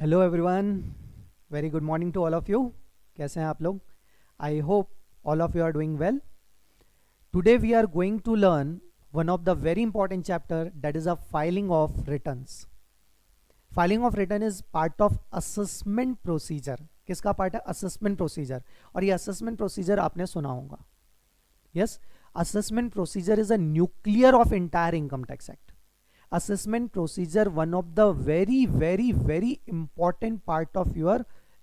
Hello everyone, very good morning to all of you. कैसे हैं आप लोग? I hope all of you are doing well. Today we are going to learn one of the very important chapter, that is a filing of returns. Filing of return is part of assessment procedure. किसका part है? Assessment procedure. और ये assessment procedure आपने सुना होगा। Yes, assessment procedure is a nuclear of entire income tax act. Assessment procedure, one of the very important part of your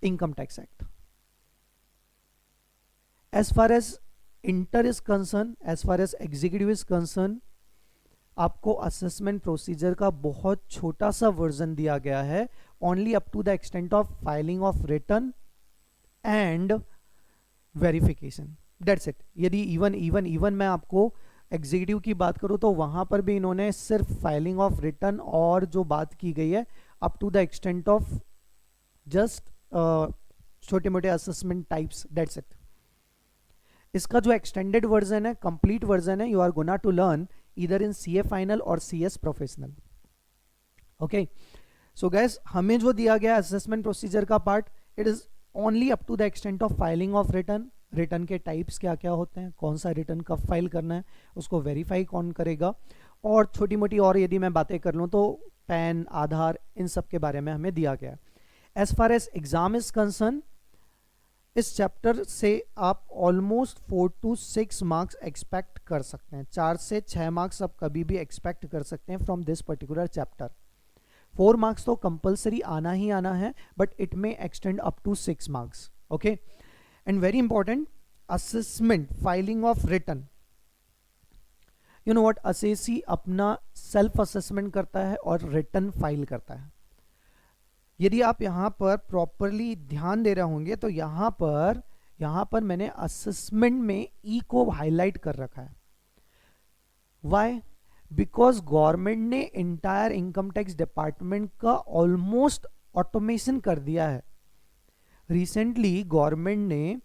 income tax act. As far as inter is concerned, as far as executive is concerned, आपको assessment procedure का बहुत छोटा सा version दिया गया है, only up to the extent of filing of return and verification, that's it. यदि even मैं आपको एग्जीक्यूटिव की बात करूं तो वहां पर भी इन्होंने सिर्फ फाइलिंग ऑफ रिटर्न और जो बात की गई है up to the extent of just छोटे मोटे असेसमेंट टाइप्स, दैट्स इट. इसका जो एक्सटेंडेड वर्जन है, कंप्लीट वर्जन है, you are gonna to learn either in CA final और CS professional. Okay, so guys, हमें जो दिया गया असेसमेंट प्रोसीजर का part, it is only up to the extent of filing of return. Return के types क्या क्या होते हैं, कौन सा रिटर्न कब फाइल करना है, उसको वेरीफाई कौन करेगा, और छोटी मोटी और यदि मैं बातें कर लूँ तो पैन, आधार, इन सब के बारे में हमें दिया गया है. As far as exam is concern, इस चैप्टर से आप ऑलमोस्ट 4 to 6 मार्क्स एक्सपेक्ट कर सकते हैं. 4 से 6 मार्क्स आप कभी भी एक्सपेक्ट कर सकते हैं from this particular chapter. 4 marks तो कंपल्सरी आना ही आना है, but it may extend up to 6 marks. Okay, and very important, assessment, filing of written. you know what, assessee अपना सेल्फ असेसमेंट करता है और रिटर्न फाइल करता है. यदि आप यहाँ पर प्रॉपरली ध्यान दे रहे होंगे तो यहाँ पर मैंने असेसमेंट में ई को हाईलाइट कर रखा है. वाई? बिकॉज गवर्नमेंट ने इंटायर इनकम टैक्स डिपार्टमेंट का ऑलमोस्ट ऑटोमेशन कर दिया है. रिसेंटली गवर्नमेंट ने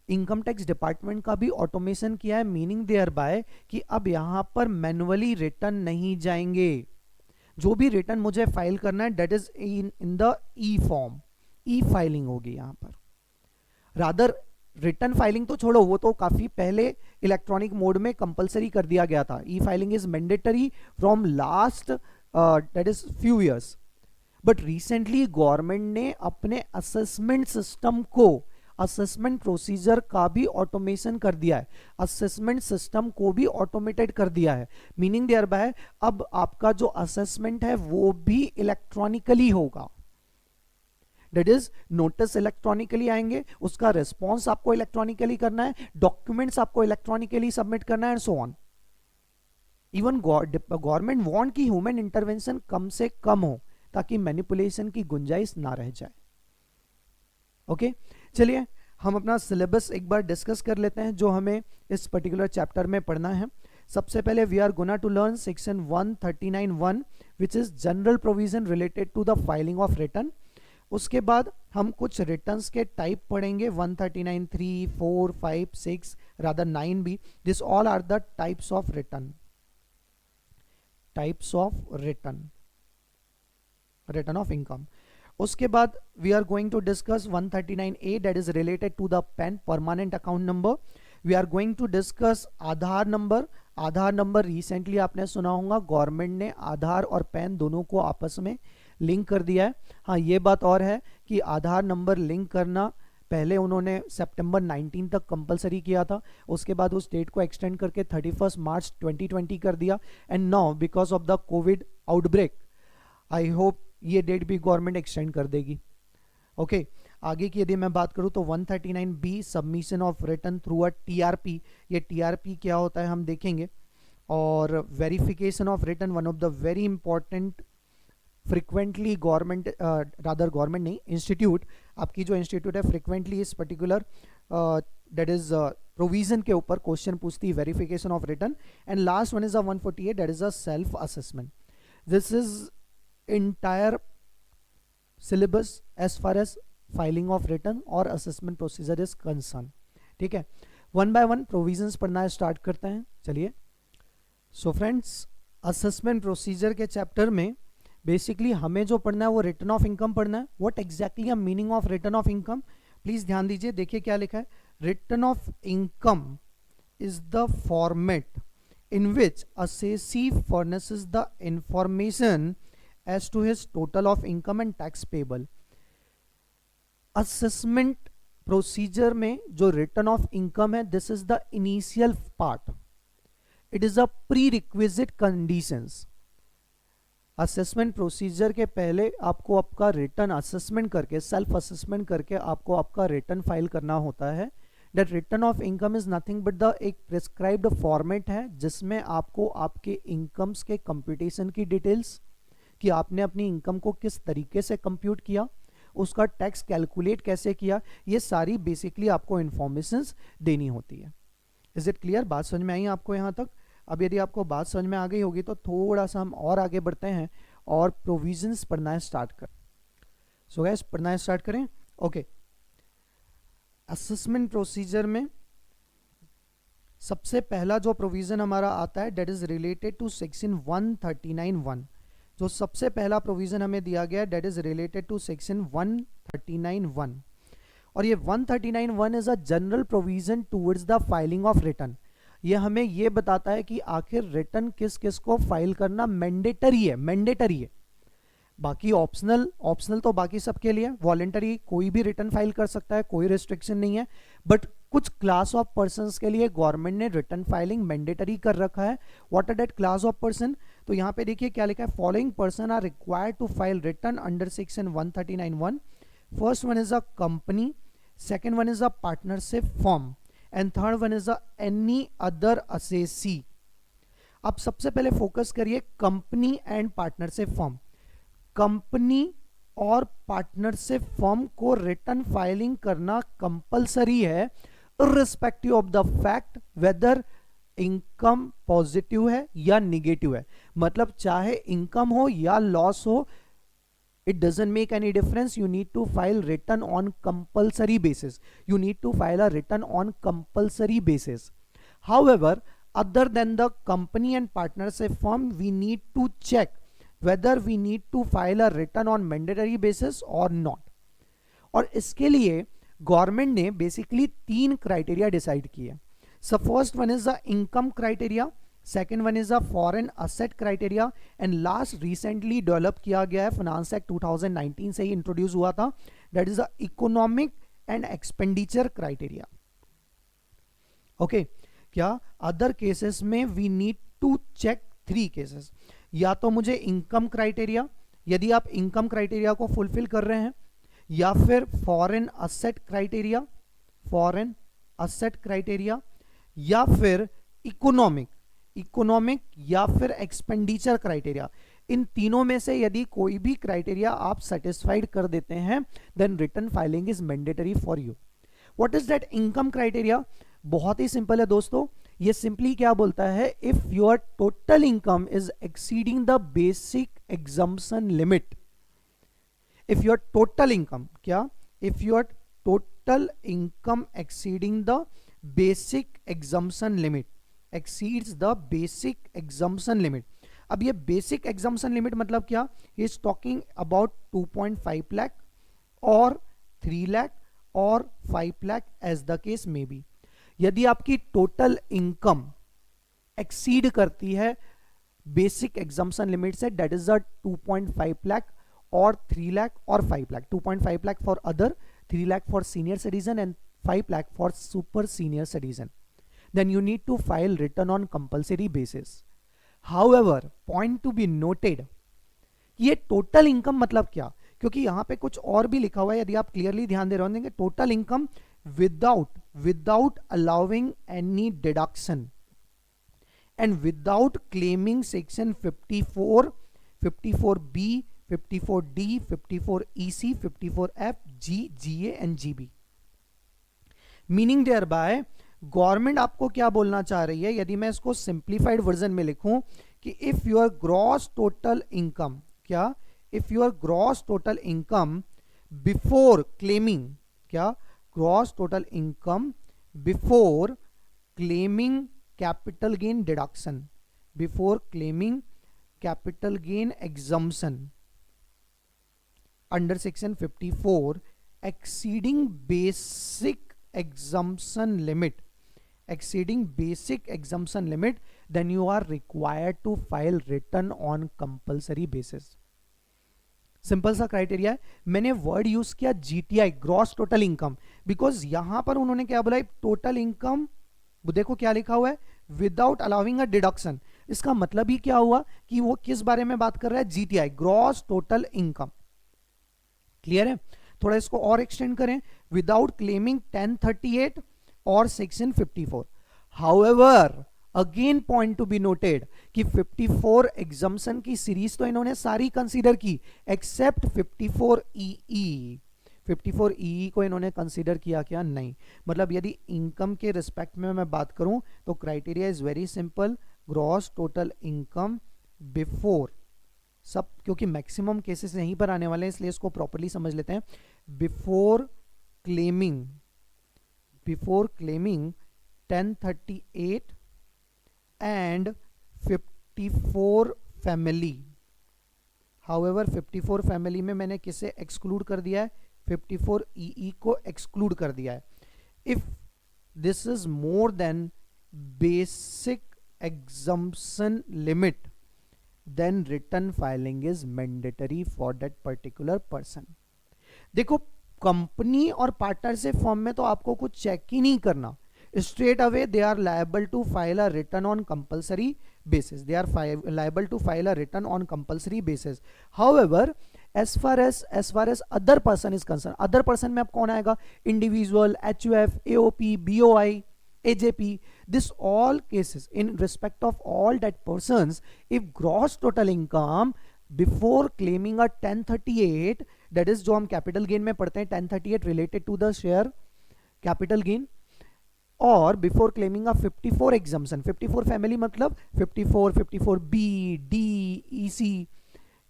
इनकम टैक्स डिपार्टमेंट का भी ऑटोमेशन किया है, मीनिंग देयर बाय कि अब यहां पर मैनुअली रिटर्न नहीं जाएंगे. जो भी रिटर्न मुझे फाइल करना है, that is in the E form, E filing होगी यहां पर. रादर रिटर्न फाइलिंग तो छोड़ो, वो तो काफी पहले इलेक्ट्रॉनिक मोड में कंपलसरी कर दिया गया था. ई filing is mandatory from last that is few years. But recently government ने अपने असेसमेंट सिस्टम को, असेसमेंट प्रोसीजर का भी ऑटोमेशन कर दिया है, असेसमेंट सिस्टम को भी ऑटोमेटेड कर दिया है. मीनिंग देयर बाय अब आपका जो असेसमेंट है वो भी इलेक्ट्रॉनिकली होगा. दैट इज, नोटिस इलेक्ट्रॉनिकली आएंगे, उसका रिस्पॉन्स आपको इलेक्ट्रॉनिकली करना है, डॉक्यूमेंट्स आपको इलेक्ट्रॉनिकली सबमिट करना है, and so on. Even government want की ह्यूमन इंटरवेंशन कम से कम हो ताकि मैनिपुलेशन की गुंजाइश ना रह जाए. ओके, चलिए हम अपना सिलेबस एक बार डिस्कस कर लेते हैं जो हमें इस पर्टिकुलर चैप्टर में पढ़ना है. सबसे पहले we are gonna to learn section 139(1) which is general provision related to the filing of return. उसके बाद हम कुछ रिटर्न्स के टाइप पढ़ेंगे, 139(3), 4, 5, 6, रादर 9 भी. This all are the types of return, types of return, return of income. उसके बाद we are going to discuss 139A, that is related to the PAN, permanent account number. We are going to discuss Aadhaar number. Aadhaar number recently आपने सुना होगा, government ने आधार और pan दोनों को आपस में लिंक कर दिया है. हाँ, ये बात और है कि आधार नंबर लिंक करना पहले उन्होंने सितंबर 19 तक कंपलसरी किया था, उसके बाद उस डेट को एक्सटेंड करके 31 मार्च 2020 कर दिया. And now because of the Covid outbreak, I hope ये डेट भी गवर्नमेंट एक्सटेंड कर देगी. ओके, आगे की यदि मैं बात करूं तो 139B, submission of return through a TRP. ये टीआरपी क्या होता है हम देखेंगे. और verification of return, one of the very important, frequently government, rather government नहीं, इंस्टीट्यूट, आपकी जो इंस्टीट्यूट है फ्रिक्वेंटली इस पर्टिकुलर दैट इज प्रोविजन के ऊपर क्वेश्चन पूछती है, verification of return. And last one is a 148, that is a self assessment. This is entire syllabus as far as filing of return और assessment procedure is concerned. ठीक है, one by one provisions पढ़ना start करते हैं. चलिए, so friends, assessment procedure के chapter में basically हमें जो पढ़ना है वो रिटर्न ऑफ इनकम पढ़ना है। व्हाट एग्जैक्टली है meaning of return of income, please ध्यान दीजिए, देखिए क्या लिखा है। Return of income is the format in which assessee furnishes the information as to his total of income and tax payable। Assessment procedure में जो return of income है, this is the initial part, it is a pre requisite conditions. Assessment procedure के पहले आपको आपका return assessment करके, self assessment करके आपको आपका रिटर्न फाइल करना होता है। That return of income is nothing but the एक प्रिस्क्राइब्ड फॉर्मेट है जिसमें आपको आपके इनकम्स के कंप्यूटेशन की डिटेल्स, कि आपने अपनी इनकम को किस तरीके से कंप्यूट किया, उसका टैक्स कैलकुलेट कैसे किया, ये सारी बेसिकली आपको इंफॉर्मेशंस देनी होती है। Is it clear? बात समझ में आई आपको यहाँ तक? अब यदि आपको बात समझ में आ गई होगी तो थोड़ा सा हम और आगे बढ़ते हैं और प्रोविजंस पढ़ना स्टार्ट कर। सो गाइस पढ़ना स्टार्ट करें। ओके, असेसमेंट प्रोसीजर में सबसे पहला जो प्रोविजन हमारा आता है that is related to section 139(1). जो सबसे पहला प्रोविजन हमें दिया गया that is related to section 139(1). और ये 139(1) is a general provision towards the filing of return. ये हमें ये बताता है कि आखिर रिटर्न किस किस को फाइल करना मैंडेटरी है, मैंडेटरी है। बाकी ऑप्शनल तो बाकी सबके लिए, वॉलेंटरी कोई भी रिटर्न फाइल कर सकता है, कोई रिस्ट्रिक्शन नहीं है। बट कुछ क्लास ऑफ पर्संस के लिए गवर्नमेंट ने रिटर्न फाइलिंग मैंडेटरी कर रखा है। What are that class of person? तो यहाँ पे देखिए क्या लिखा है, following person are required to file return under section 139(1). First one is a company, second one is a partnership form and third one is a any other assessee. अब सबसे पहले फोकस करिए company and partnership form. Company और partnership firm को return filing करना compulsory है, irrespective of the fact weather income positive है या निगेटिव है। मतलब चाहे इनकम हो या लॉस हो, it doesn't make any difference, you need to file return on compulsory basis, you need to file a return on compulsory basis. However, other than the company and partnership firm, we need to check whether we need to file a return on mandatory basis or not। और इसके लिए government ने basically 3 criteria decide किए। So first one is the income criteria, second one is a foreign asset criteria and last recently develop किया गया है, finance act 2019 से ही introduce हुआ था, that is the economic and expenditure criteria. Okay, क्या other cases में we need to check 3 cases. या तो मुझे इनकम क्राइटेरिया, यदि आप इनकम क्राइटेरिया को फुलफिल कर रहे हैं, या फिर foreign asset criteria, foreign asset criteria, या फिर इकोनॉमिक या फिर एक्सपेंडिचर क्राइटेरिया। इन तीनों में से यदि कोई भी क्राइटेरिया आप सेटिस्फाइड कर देते हैं then return filing is mandatory for you. What is that income criteria? बहुत ही सिंपल है दोस्तों, ये सिंपली क्या बोलता है, if your total income is exceeding the basic exemption limit, if your total income, क्या, if your total income exceeding the basic exemption limit, exceeds the basic exemption limit। अब ये बेसिक एग्जम्पशन लिमिट मतलब क्या, he is talking about 2.5 lakh और 3 लाख और 5 lakh as the case may be. यदि आपकी total income exceed करती है बेसिक एग्जम्पशन लिमिट से, दैट इज 2.5 लाख और 3 लाख और 5 lakh. 2.5 lakh for other, 3 lakh for senior citizen and 5 lakh for super senior citizen, then you need to file return on compulsory basis। However, point to be noted, ये total income मतलब क्या, क्योंकि यहाँ पे कुछ और भी लिखा हुआ है, यदि आप क्लियरली ध्यान दे रहे होंगे, total income without allowing any deduction and without claiming section 54, 54B, 54D, 54EC, 54F, G, GA and GB। Meaning there by government आपको क्या बोलना चाह रही है, यदि मैं इसको सिंप्लीफाइड वर्जन में लिखूं कि if your gross total income, क्या, if your gross total income before claiming, क्या, gross total income before claiming capital gain deduction, before claiming capital gain exemption under section 54 exceeding basic exemption limit, then you are required to file return on compulsory basis. Simple सा criteria है. मैंने word use किया GTI, gross total income, because यहां पर उन्होंने क्या बोला, total income, देखो क्या लिखा हुआ है, विदाउट अलाउिंग अ डिडक्शन. इसका मतलब ही क्या हुआ कि वो किस बारे में बात कर रहा है, GTI, gross total income. Clear है. थोड़ा इसको और एक्सटेंड करें, विदाउट क्लेमिंग 1038 और section 54. However again point to be noted कि 54 एग्जम्पशन की सीरीज तो इन्होंने सारी कंसीडर की एक्सेप्ट 54EE. 54EE को इन्होंने कंसीडर किया क्या, नहीं. मतलब यदि इनकम के रिस्पेक्ट में मैं बात करूं तो criteria is very simple, gross total income before सब, क्योंकि मैक्सिमम केसेस यहीं पर आने वाले हैं इसलिए इसको प्रॉपर्ली समझ लेते हैं. Before claiming 1038 and 54 family. However 54 family में मैंने किसे एक्सक्लूड कर दिया है, 54EE को एक्सक्लूड कर दिया है. If this is more than basic exemption limit then return filing is mandatory for that particular person. देखो कंपनी और पार्टनरशिप फॉर्म में तो आपको कुछ चेक ही नहीं करना, straight away they are liable to file a return on compulsory basis. They are liable to file a return on compulsory basis. However, as far as other person is concerned, other person में अब कौन आएगा, individual, HUF, AOP, BOI, AJP, this all cases in respect of all that persons, if gross total income before claiming a 1038, that is जो हम capital gain में पढ़ते हैं 1038 related to the share capital gain, और before claiming अ 54 exemption, 54 family मतलब 54, 54B, D, EC.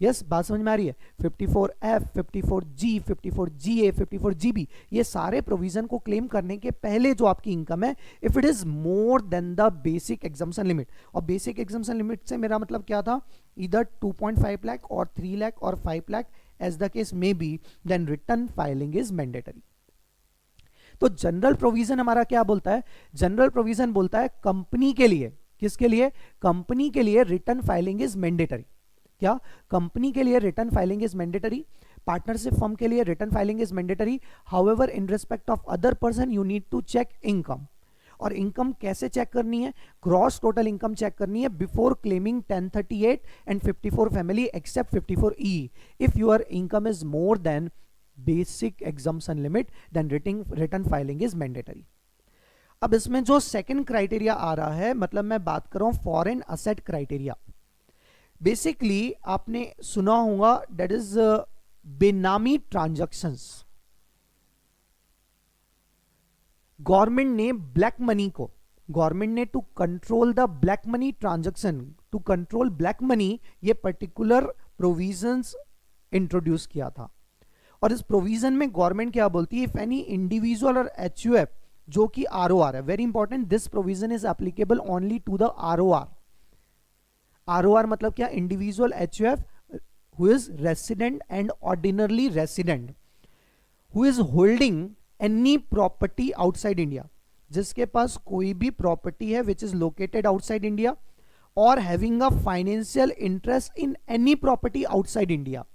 Yes, बात समझ में आ रही है. 54F, 54G, 54GA, 54GB, ये सारे प्रोविजन को क्लेम करने के पहले जो आपकी इनकम है, if it is more then the basic exemption limit. और बेसिक एग्जम्पशन लिमिट से मेरा मतलब क्या था, इधर 2.5 लाख और 3 लाख और 5 lakh as the case may be, then return filing is mandatory. तो जनरल प्रोविजन हमारा क्या बोलता है, जनरल प्रोविजन बोलता है कंपनी के लिए, किसके लिए, कंपनी के लिए रिटर्न फाइलिंग इज मैंडेटरी. क्या, कंपनी के लिए return filing is mandatory, partnership firm के लिए return filing is mandatory. However in respect of other person you need to check income. और इनकम कैसे चेक करनी है, ग्रॉस टोटल इनकम चेक करनी है before claiming 1038 and 54 family except 54E. If your income is more than basic exemption limit then return filing is mandatory. अब इसमें जो second criteria आ रहा है, मतलब मैं बात कर रहा हूं फॉरेन असेट क्राइटेरिया. बेसिकली आपने सुना होगा that is benami transactions. Government ने ब्लैक मनी को, गवर्नमेंट ने to control the black money transaction, to control black money, ये पर्टिकुलर प्रोविजंस इंट्रोड्यूस किया था. और इस प्रोविजन में गवर्नमेंट क्या बोलती है, इफ एनी इंडिविजुअल और HUF जो कि ROR है, very important, this provision is applicable only to the ROR. ROR मतलब क्या, individual HUF who is resident and ordinarily resident, who is holding any property outside India, जिसके पास कोई भी प्रॉपर्टी है which is located outside India, or having a financial interest in any property outside India,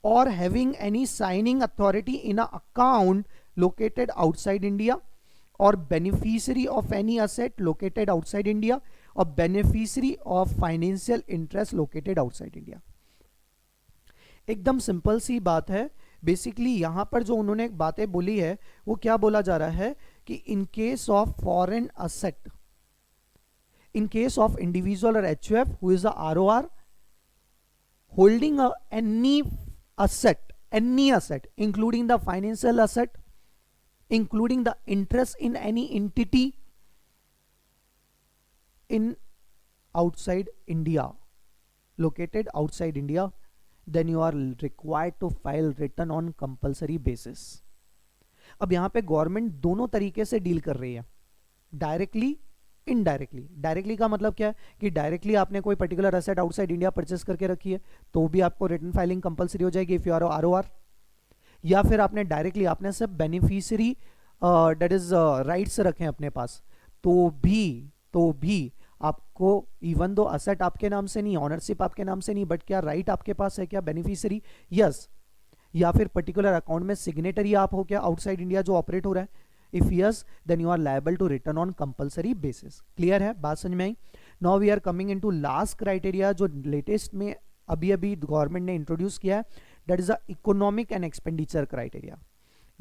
or having any signing authority in a account located outside India, or beneficiary of any asset located outside India, or beneficiary of financial interest located outside India. एकदम simple सी बात है. Basically यहां पर जो उन्होंने बातें बोली है वो क्या बोला जा रहा है कि इन case of foreign asset, in case of individual और HUF who is a ROR holding any asset including the financial asset, including the interest in any entity in outside India, located outside India, then you are required to file return on compulsory basis. अब यहां पे government दोनों तरीके से deal कर रही है, directly, indirectly. Directly का मतलब क्या है कि डायरेक्टली आपने कोई particular asset outside India purchase करके रखी है तो भी आपको रिटर्न फाइलिंग कंपलसरी हो जाएगी इफ यू आर आरओआर। या फिर आपने डायरेक्टली आपने सब बेनिफिशियरी डेट इज राइट्स रखे हैं अपने पास तो भी आपको इवन दो असेट आपके नाम से नहीं, ऑनरशिप आपके नाम से नहीं, बट क्या राइट आपके पास है क्या बेनिफिशियरी, यस। या फिर पर्टिकुलर अकाउंट में सिग्नेटरी आप हो क्या आउटसाइड इंडिया जो ऑपरेट हो रहा है, if yes then you are liable to return on compulsory basis. Clear है, बात समझ में आई। Now we are coming into last criteria जो लेटेस्ट में अभी अभी गवर्नमेंट ने इंट्रोड्यूस किया है, that is the economic and expenditure criteria.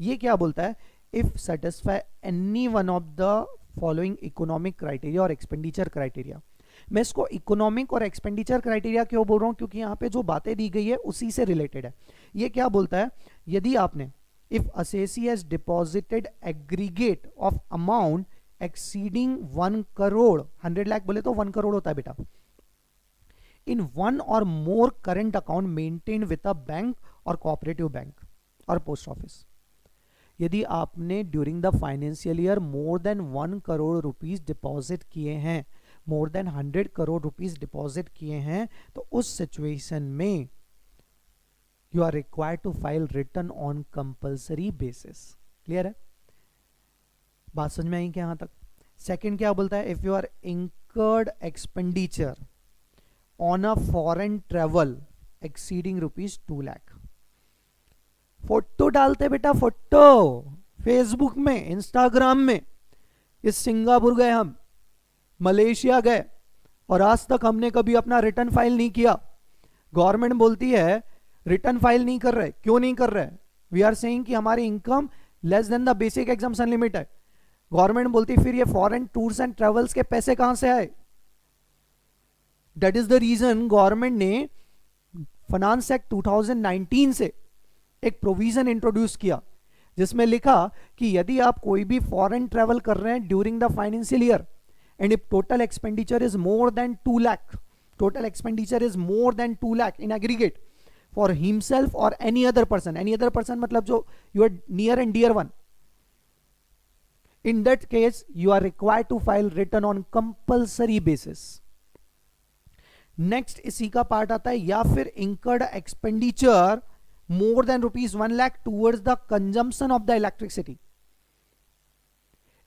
ये क्या बोलता है, if satisfy any one of the following economic criteria or expenditure criteria. मैं इसको इकोनॉमिक और एक्सपेंडिचर क्राइटेरिया क्यों बोल रहा हूं, क्योंकि यहां पे जो बातें दी गई है उसी से रिलेटेड है। ये क्या बोलता है, यदि आपने if assessee has deposited aggregate of amount exceeding 1 crore, 100 lakh बोले तो 1 करोड़ होता है बेटा, in one or more current account maintained with a bank or cooperative bank or post office। यदि आपने during the financial year more than 1 crore rupees deposit किए हैं, more than 100 crore rupees deposit किए हैं, तो उस सिचुएशन में you are required to file return on compulsory basis। Clear है, बात समझ में आई क्या यहां तक। सेकंड क्या बोलता है, if you are incurred expenditure on a foreign travel exceeding ₹2 lakh. Photo डालते बेटा, फोटो फेसबुक में, इंस्टाग्राम में, इस सिंगापुर गए हम, मलेशिया गए और आज तक हमने कभी अपना रिटर्न फाइल नहीं किया। गवर्नमेंट बोलती है रिटर्न फाइल नहीं कर रहे, क्यों नहीं कर रहे, वी आर सेइंग कि हमारी income less then the basic exemption limit है। गवर्नमेंट बोलती फिर ये फॉरेन टूर्स एंड ट्रेवल्स के पैसे कहां से आए। That is the reason government ने फाइनेंस एक्ट 2019 से एक प्रोविजन इंट्रोड्यूस किया जिसमें लिखा कि यदि आप कोई भी फॉरेन ट्रेवल कर रहे हैं during the financial year and if total expenditure is more than 2 lakh, total expenditure is more than 2 lakh in aggregate for himself or any other person मतलब जो your near and dear one, in that case you are required to file return on compulsory basis। next इसी का part आता है, या फिर incurred expenditure more than ₹1 lakh towards the consumption of the electricity।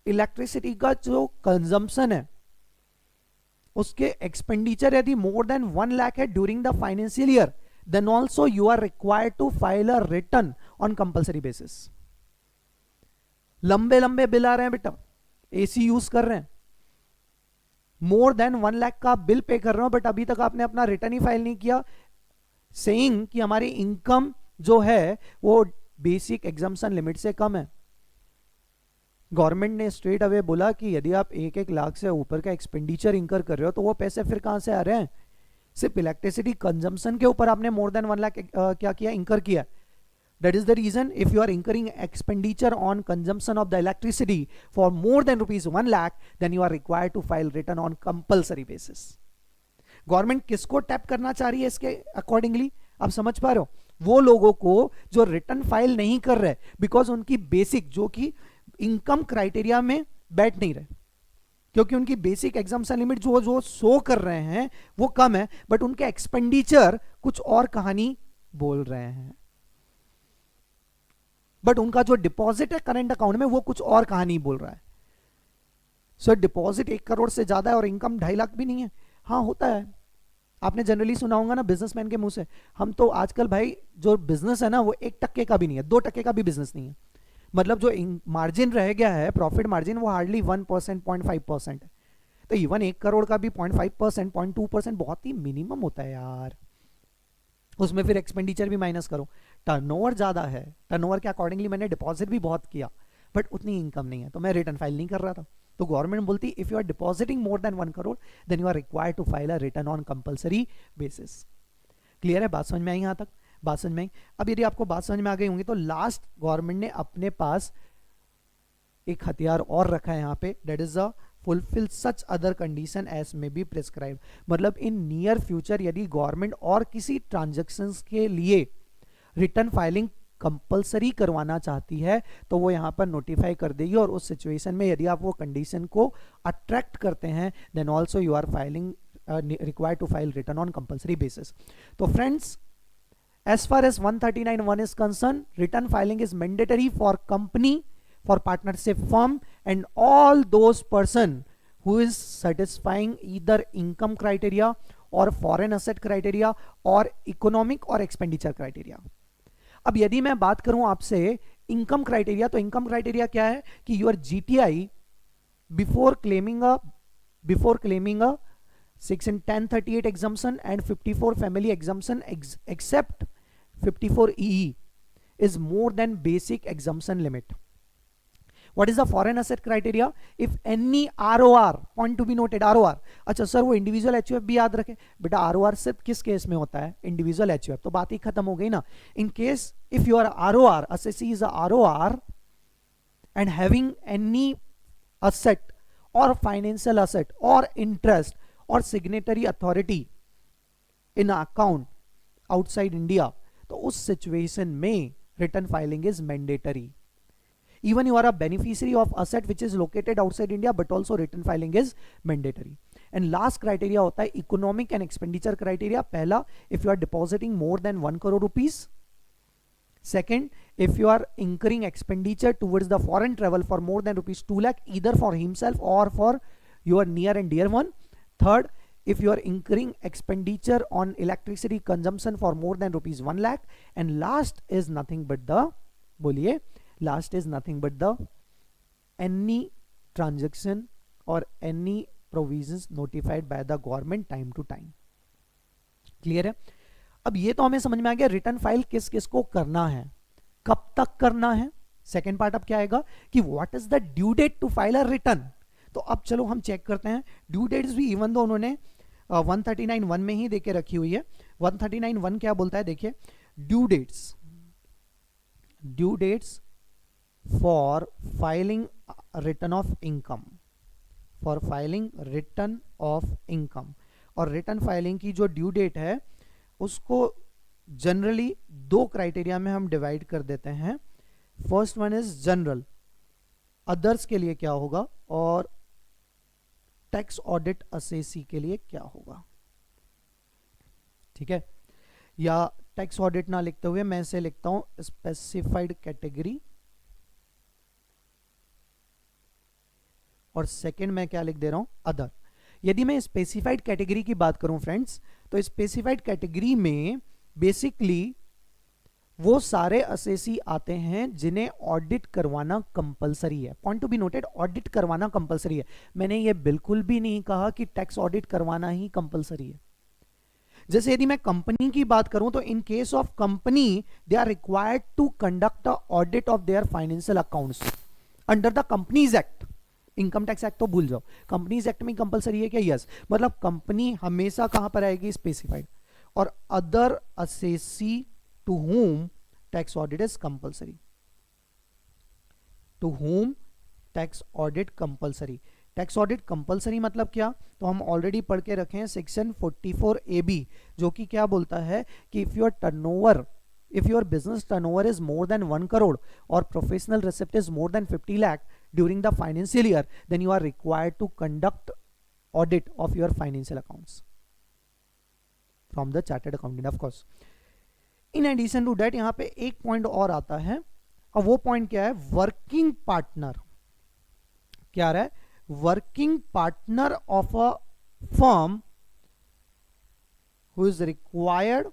Electricity का जो consumption है उसके एक्सपेंडिचर यदि मोर देन 1 लाख है during the financial year, then also you are required to file a return on compulsory basis। लंबे लंबे bill आ रहे हैं बेटा, एसी यूज कर रहे हैं, मोर देन 1 लाख का बिल पे कर रहे हो, बट अभी तक आपने अपना रिटर्न ही फाइल नहीं किया, सेइंग कि हमारी इनकम जो है वो बेसिक एग्जाम्पशन लिमिट से कम है। गवर्नमेंट ने स्ट्रेट अवे बोला कि यदि आप 1-1 लाख से ऊपर का एक्सपेंडिचर इंकर कर रहे हो तो वो पैसे फिर कहां से आ रहे हैं, सिर्फ इलेक्ट्रिसिटी कंजम्पशन के ऊपर आपने मोर देन 1 लाख क्या किया, इंकर किया। That is the reason if you are incurring expenditure on consumption of the electricity for more than ₹1 lakh then you are required to file return on compulsory basis. Government किसको tap करना चाह रही है इसके accordingly, आप समझ पा रहे हो, वो लोगों को जो रिटर्न फाइल नहीं कर रहे बिकॉज उनकी बेसिक जो कि इनकम क्राइटेरिया में बैठ नहीं रहे, क्योंकि उनकी बेसिक एग्जाम्पशन लिमिट जो शो कर रहे हैं वो कम है, बट उनके एक्सपेंडिचर कुछ और कहानी बोल रहे हैं, बट उनका जो डिपॉजिट है करंट अकाउंट में वो कुछ और कहानी बोल रहा है। सो डिपॉजिट 1 करोड़ से ज्यादा है और इनकम 2.5 लाख भी नहीं है। हाँ होता है, आपने जनरली सुना होगा ना बिजनेसमैन के मुंह से, हम तो आजकल भाई जो बिजनेस है ना वो 1% का भी नहीं है, 2% का भी बिजनेस नहीं है, मतलब जो मार्जिन रह गया है प्रॉफिट मार्जिन वो हार्डली 1%, 0.5% है। तो इवन 1 करोड़ का भी 0.5%, 0.2% बहुत ही मिनिमम होता है यार, उसमें फिर एक्सपेंडिचर भी माइनस करो। टर्नओवर ज्यादा है, टर्नओवर के अकॉर्डिंगली मैंने डिपॉजिट भी बहुत किया बट उतनी इनकम नहीं है तो मैं रिटर्न फाइल नहीं कर रहा था। तो गवर्नमेंट बोलती if you are depositing more than 1 crore then you are required to file a return on compulsory basis. Clear है, बात समझ में आई यहां तक, बात समझ में आई। अब यदि आपको बात समझ में आ गई होंगी तो लास्ट गवर्नमेंट ने अपने पास एक हथियार और रखा है यहाँ पे, that is a fulfil such other condition as may be prescribe. मतलब इन नियर फ्यूचर यदि गवर्नमेंट और किसी ट्रांजैक्शंस के लिए रिटर्न फाइलिंग कंपलसरी करवाना चाहती है तो वो यहाँ पर नोटिफाई कर देगी, और उस सिचुएशन में यदि आप वो कंडीशन को अट्रैक्ट करते हैं then also you are filing required to file return on compulsory basis. So friends, as far as 139(1) is concerned, return filing is mandatory for company, for partnership firm, and all those person who is satisfying either income criteria or foreign asset criteria or economic or expenditure criteria. अब यदि मैं बात करूं आपसे income criteria, तो income criteria क्या है कि your GTI before claiming a Section 1038 exemption and 54 family exemption except 54 EE is more than basic exemption limit. What is the foreign asset criteria? If any ROR, point to be noted, ROR, अच्छा sir वो individual HUF भी याद रखें बेटा, ROR सिर्फ किस case में होता है? इंडिविजुअल HUF, तो बात ही खत्म हो गई ना. In case if your ROR assessee is a ROR and having any asset or financial asset or interest or signatory authority in account outside India, तो उस सिचुएशन में return filing is mandatory. Even you are a beneficiary of asset which is located outside India, but also return filing is mandatory. And last criteria होता है economic and expenditure criteria. पहला, if you are depositing more than 1 crore rupees. Second, if you are incurring expenditure towards the foreign travel for more than rupees 2 lakh, either for himself or for your near and dear one. Third, if you are incurring expenditure on electricity consumption for more than rupees 1 lakh. And last is nothing but the, बोलिए, last is nothing but the any transaction or any provisions notified by the government time to time. Clear है? अब ये तो हमें समझ में आ गया return file किस किस को करना है, कब तक करना है. सेकेंड पार्ट अब क्या आएगा कि what is the due date to file a return. तो अब चलो हम चेक करते हैं ड्यू डेट्स भी, इवन दो उन्होंने 139(1) में ही देके रखी हुई है. 139(1) क्या बोलता है, देखिए, due dates for filing return of income, और रिटर्न फाइलिंग की जो ड्यू डेट है उसको जनरली दो क्राइटेरिया में हम डिवाइड कर देते हैं. First one is general, others के लिए क्या होगा, और टैक्स ऑडिट असेसी के लिए क्या होगा. ठीक है, या टैक्स ऑडिट ना लिखते हुए मैं इसे लिखता हूं स्पेसिफाइड कैटेगरी, और सेकंड मैं क्या लिख दे रहा हूं, अदर. यदि मैं स्पेसिफाइड कैटेगरी की बात करूं फ्रेंड्स, तो स्पेसिफाइड कैटेगरी में बेसिकली वो सारे असेसी आते हैं जिन्हें ऑडिट करवाना कंपलसरी है. Point to be noted, audit करवाना कंपलसरी है. मैंने ये बिल्कुल भी नहीं कहा कि टैक्स ऑडिट करवाना ही कंपलसरी है. जैसे यदि मैं कंपनी की बात करूं तो in case of company they are required to conduct a audit of their financial accounts under the companies act. Income tax act तो भूल जाओ, कंपनीज एक्ट में कंपलसरी है क्या? यस. मतलब कंपनी हमेशा कहां पर आएगी, स्पेसिफाइड. और other assessee to whom tax audit is compulsory. To whom tax audit compulsory. Tax audit compulsory मतलब क्या, तो हम ऑलरेडी पढ़ के रखे हैं सेक्शन 44AB, जो कि क्या बोलता है कि if your business turnover is more than 1 crore or professional receipt is more than 50 lakh during the financial year, then you are required to conduct audit of your financial accounts from the chartered accountant of course. In addition to date यहां पे एक point और आता है, और वो point क्या है, वर्किंग पार्टनर. क्या आ रहा है, working partner of a firm who is required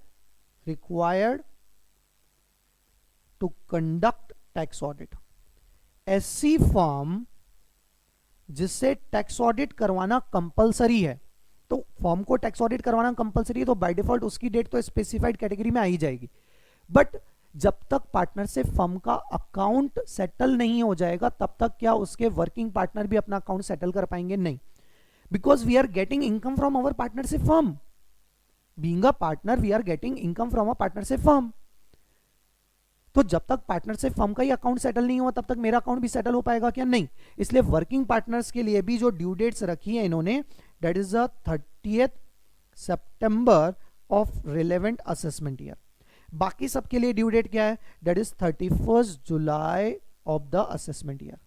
to conduct tax audit. ऐसी फर्म जिससे टैक्स ऑडिट करवाना कंपलसरी है, तो फर्म को टैक्स ऑडिट करवाना कंपलसरी है तो बाय डिफॉल्ट उसकी डेट तो स्पेसिफाइड कैटेगरी में आ ही जाएगी. बट जब तक पार्टनरशिप फर्म का अकाउंट सेटल नहीं हो जाएगा तब तक क्या उसके वर्किंग पार्टनर भी अपना अकाउंट सेटल कर पाएंगे? नहीं, because we are getting income from our partnership firm. Being a partner we are getting income from a partnership firm. तो जब तक पार्टनरशिप फर्म का ही अकाउंट सेटल नहीं हुआ तब तक मेरा अकाउंट भी सेटल हो पाएगा क्या? नहीं. इसलिए वर्किंग पार्टनर्स के लिए भी जो ड्यू डेट्स रखी है इन्होंने, that is the 30th September of relevant assessment year. बाकी सबके लिए ड्यू डेट क्या है, दैट इज 31 जुलाई of the assessment year.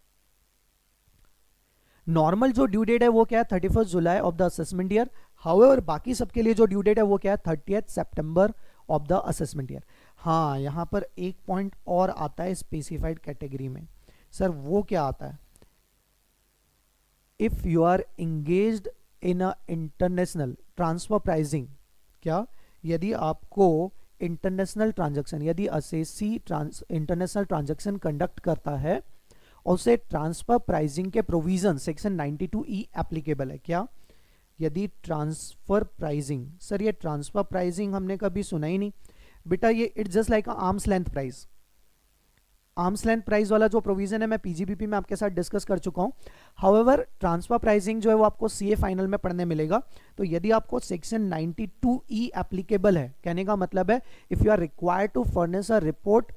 Normal जो ड्यू डेट है वो क्या है, 31 जुलाई of the assessment year. However बाकी सबके लिए जो ड्यू डेट है वो क्या है, 30 सितंबर ऑफ द असेसमेंट ईयर। हाँ, यहां पर एक पॉइंट और आता है स्पेसिफाइड कैटेगरी में। सर वो क्या आता है, if you are engaged in a international transfer pricing, क्या, यदि आपको इंटरनेशनल ट्रांजैक्शन, यदि असेसी इंटरनेशनल ट्रांजैक्शन कंडक्ट करता है और उसे ट्रांसफर प्राइसिंग के प्रोविजन सेक्शन 92E एप्लीकेबल है। क्या, यदि ट्रांसफर प्राइसिंग, सर ये ट्रांसफर प्राइसिंग हमने कभी सुना ही नहीं बेटा, ये it's just like arm's length price. Arm's length price वाला जो प्रोविजन है मैं पीजीबीपी में आपके साथ डिस्कस कर चुका हूं। हाउएवर ट्रांसफर प्राइसिंग जो है वो आपको सीए फाइनल में पढ़ने मिलेगा। तो यदि आपको सेक्शन 92E एप्लीकेबल है, कहने का मतलब है if you are required to furnish a report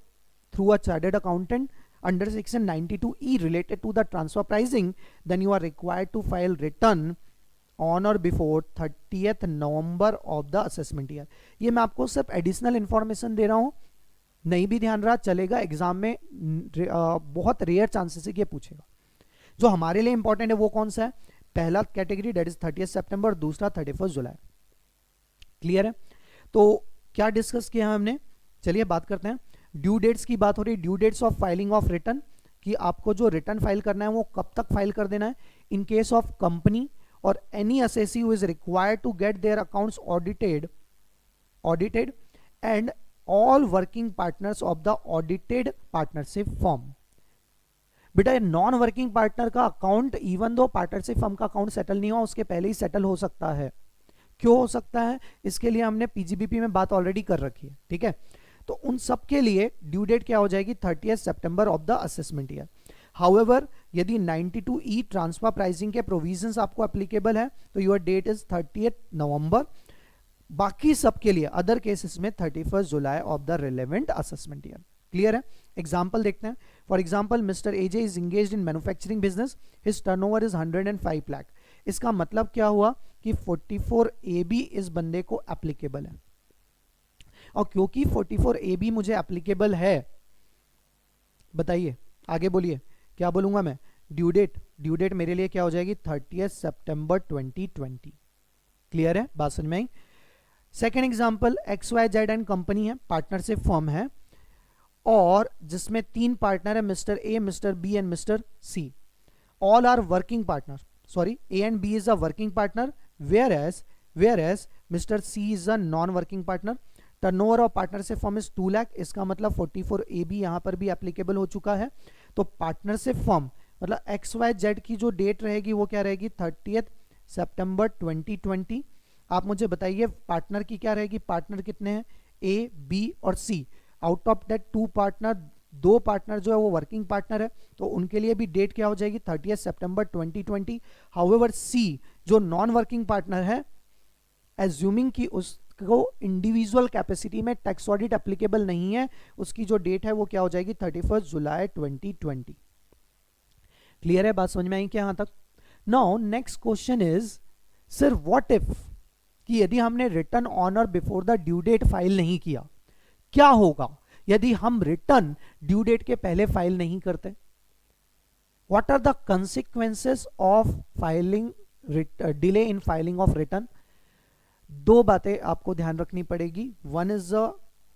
through a chartered accountant under section 92E related to the transfer pricing, then you are required to file return on or before 30th November of the assessment year। ये मैं आपको सिर्फ additional information दे रहा हूं, नहीं भी ध्यान रहा चलेगा, एग्जाम में बहुत रेयर चांसेस है कि ये पूछेगा। जो हमारे लिए इंपॉर्टेंट है वो कौन सा है, पहला कैटेगरी डेट इज 30 सितंबर, दूसरा 31 जुलाई। क्लियर है? तो क्या डिस्कस किया हमने, चलिए बात करते हैं। ड्यू डेट्स की बात हो रही, due dates of filing of return, कि आपको जो रिटर्न फाइल करना है वो कब तक फाइल कर देना है। इन केस ऑफ कंपनी और any assessee who is required to get their accounts audited and all working partners of the audited partnership firm. बेटा नॉन वर्किंग पार्टनर का account even though partnership firm का account settle नहीं हुआ उसके पहले ही settle हो सकता है। क्यों हो सकता है, इसके लिए हमने पीजीबीपी में बात ऑलरेडी कर रखी है। ठीक है, तो उन सब के लिए ड्यू डेट क्या हो जाएगी, 30 सितंबर of the assessment year. However यदि 92E ट्रांसफर प्राइसिंग के प्रोविजंस आपको एप्लीकेबल है तो योर डेट इज 30 नवंबर। बाकी सब के लिए अदर केसेस में 31 जुलाई of the relevant assessment year. Clear है? एग्जांपल देखते हैं। For example mister AJ is engaged in manufacturing business, his turnover is 105 lakh. इसका मतलब क्या हुआ कि 44AB इस बंदे को एप्लीकेबल है, और क्योंकि 44AB मुझे एप्लीकेबल है, बताइए आगे बोलिए क्या बोलूंगा मैं, ड्यू डेट मेरे लिए क्या हो जाएगी, 30 सितंबर 2020। क्लियर है, बात समझ में आई? Second example, XYZ and company है, पार्टनरशिप फर्म है और जिसमें 3 पार्टनर है, mister A, mister B and mister C. All are working partner, sorry A and B is a working partner whereas mister C is a non working partner. Turnover of partnership firm is 2 lakh, इसका मतलब 44AB यहां पर भी applicable हो चुका है। तो partnership firm मतलब XYZ की जो डेट रहेगी वो क्या रहेगी, 30 सितंबर 2020। आप मुझे बताइए पार्टनर की क्या रहेगी, पार्टनर कितने हैं, ए, बी और C. Out of that 2 partner, 2 partner जो है वो वर्किंग पार्टनर है, तो उनके लिए भी डेट क्या हो जाएगी, 30 सितंबर 2020। हाउएवर सी जो नॉन वर्किंग पार्टनर है, एज्यूमिंग कि उसको इंडिविजुअल कैपेसिटी में टैक्स ऑडिट एप्लीकेबल नहीं है, उसकी जो डेट है वो क्या हो जाएगी, 31 जुलाई 2020। क्लियर है, बात समझ में आई क्या यहां तक? Now next question is, sir what if कि यदि हमने रिटर्न ऑन और before the due date file नहीं किया, क्या होगा यदि हम रिटर्न ड्यू डेट के पहले फाइल नहीं करते? What are the consequences of filing delay in filing of return? 2 बातें आपको ध्यान रखनी पड़ेगी। One is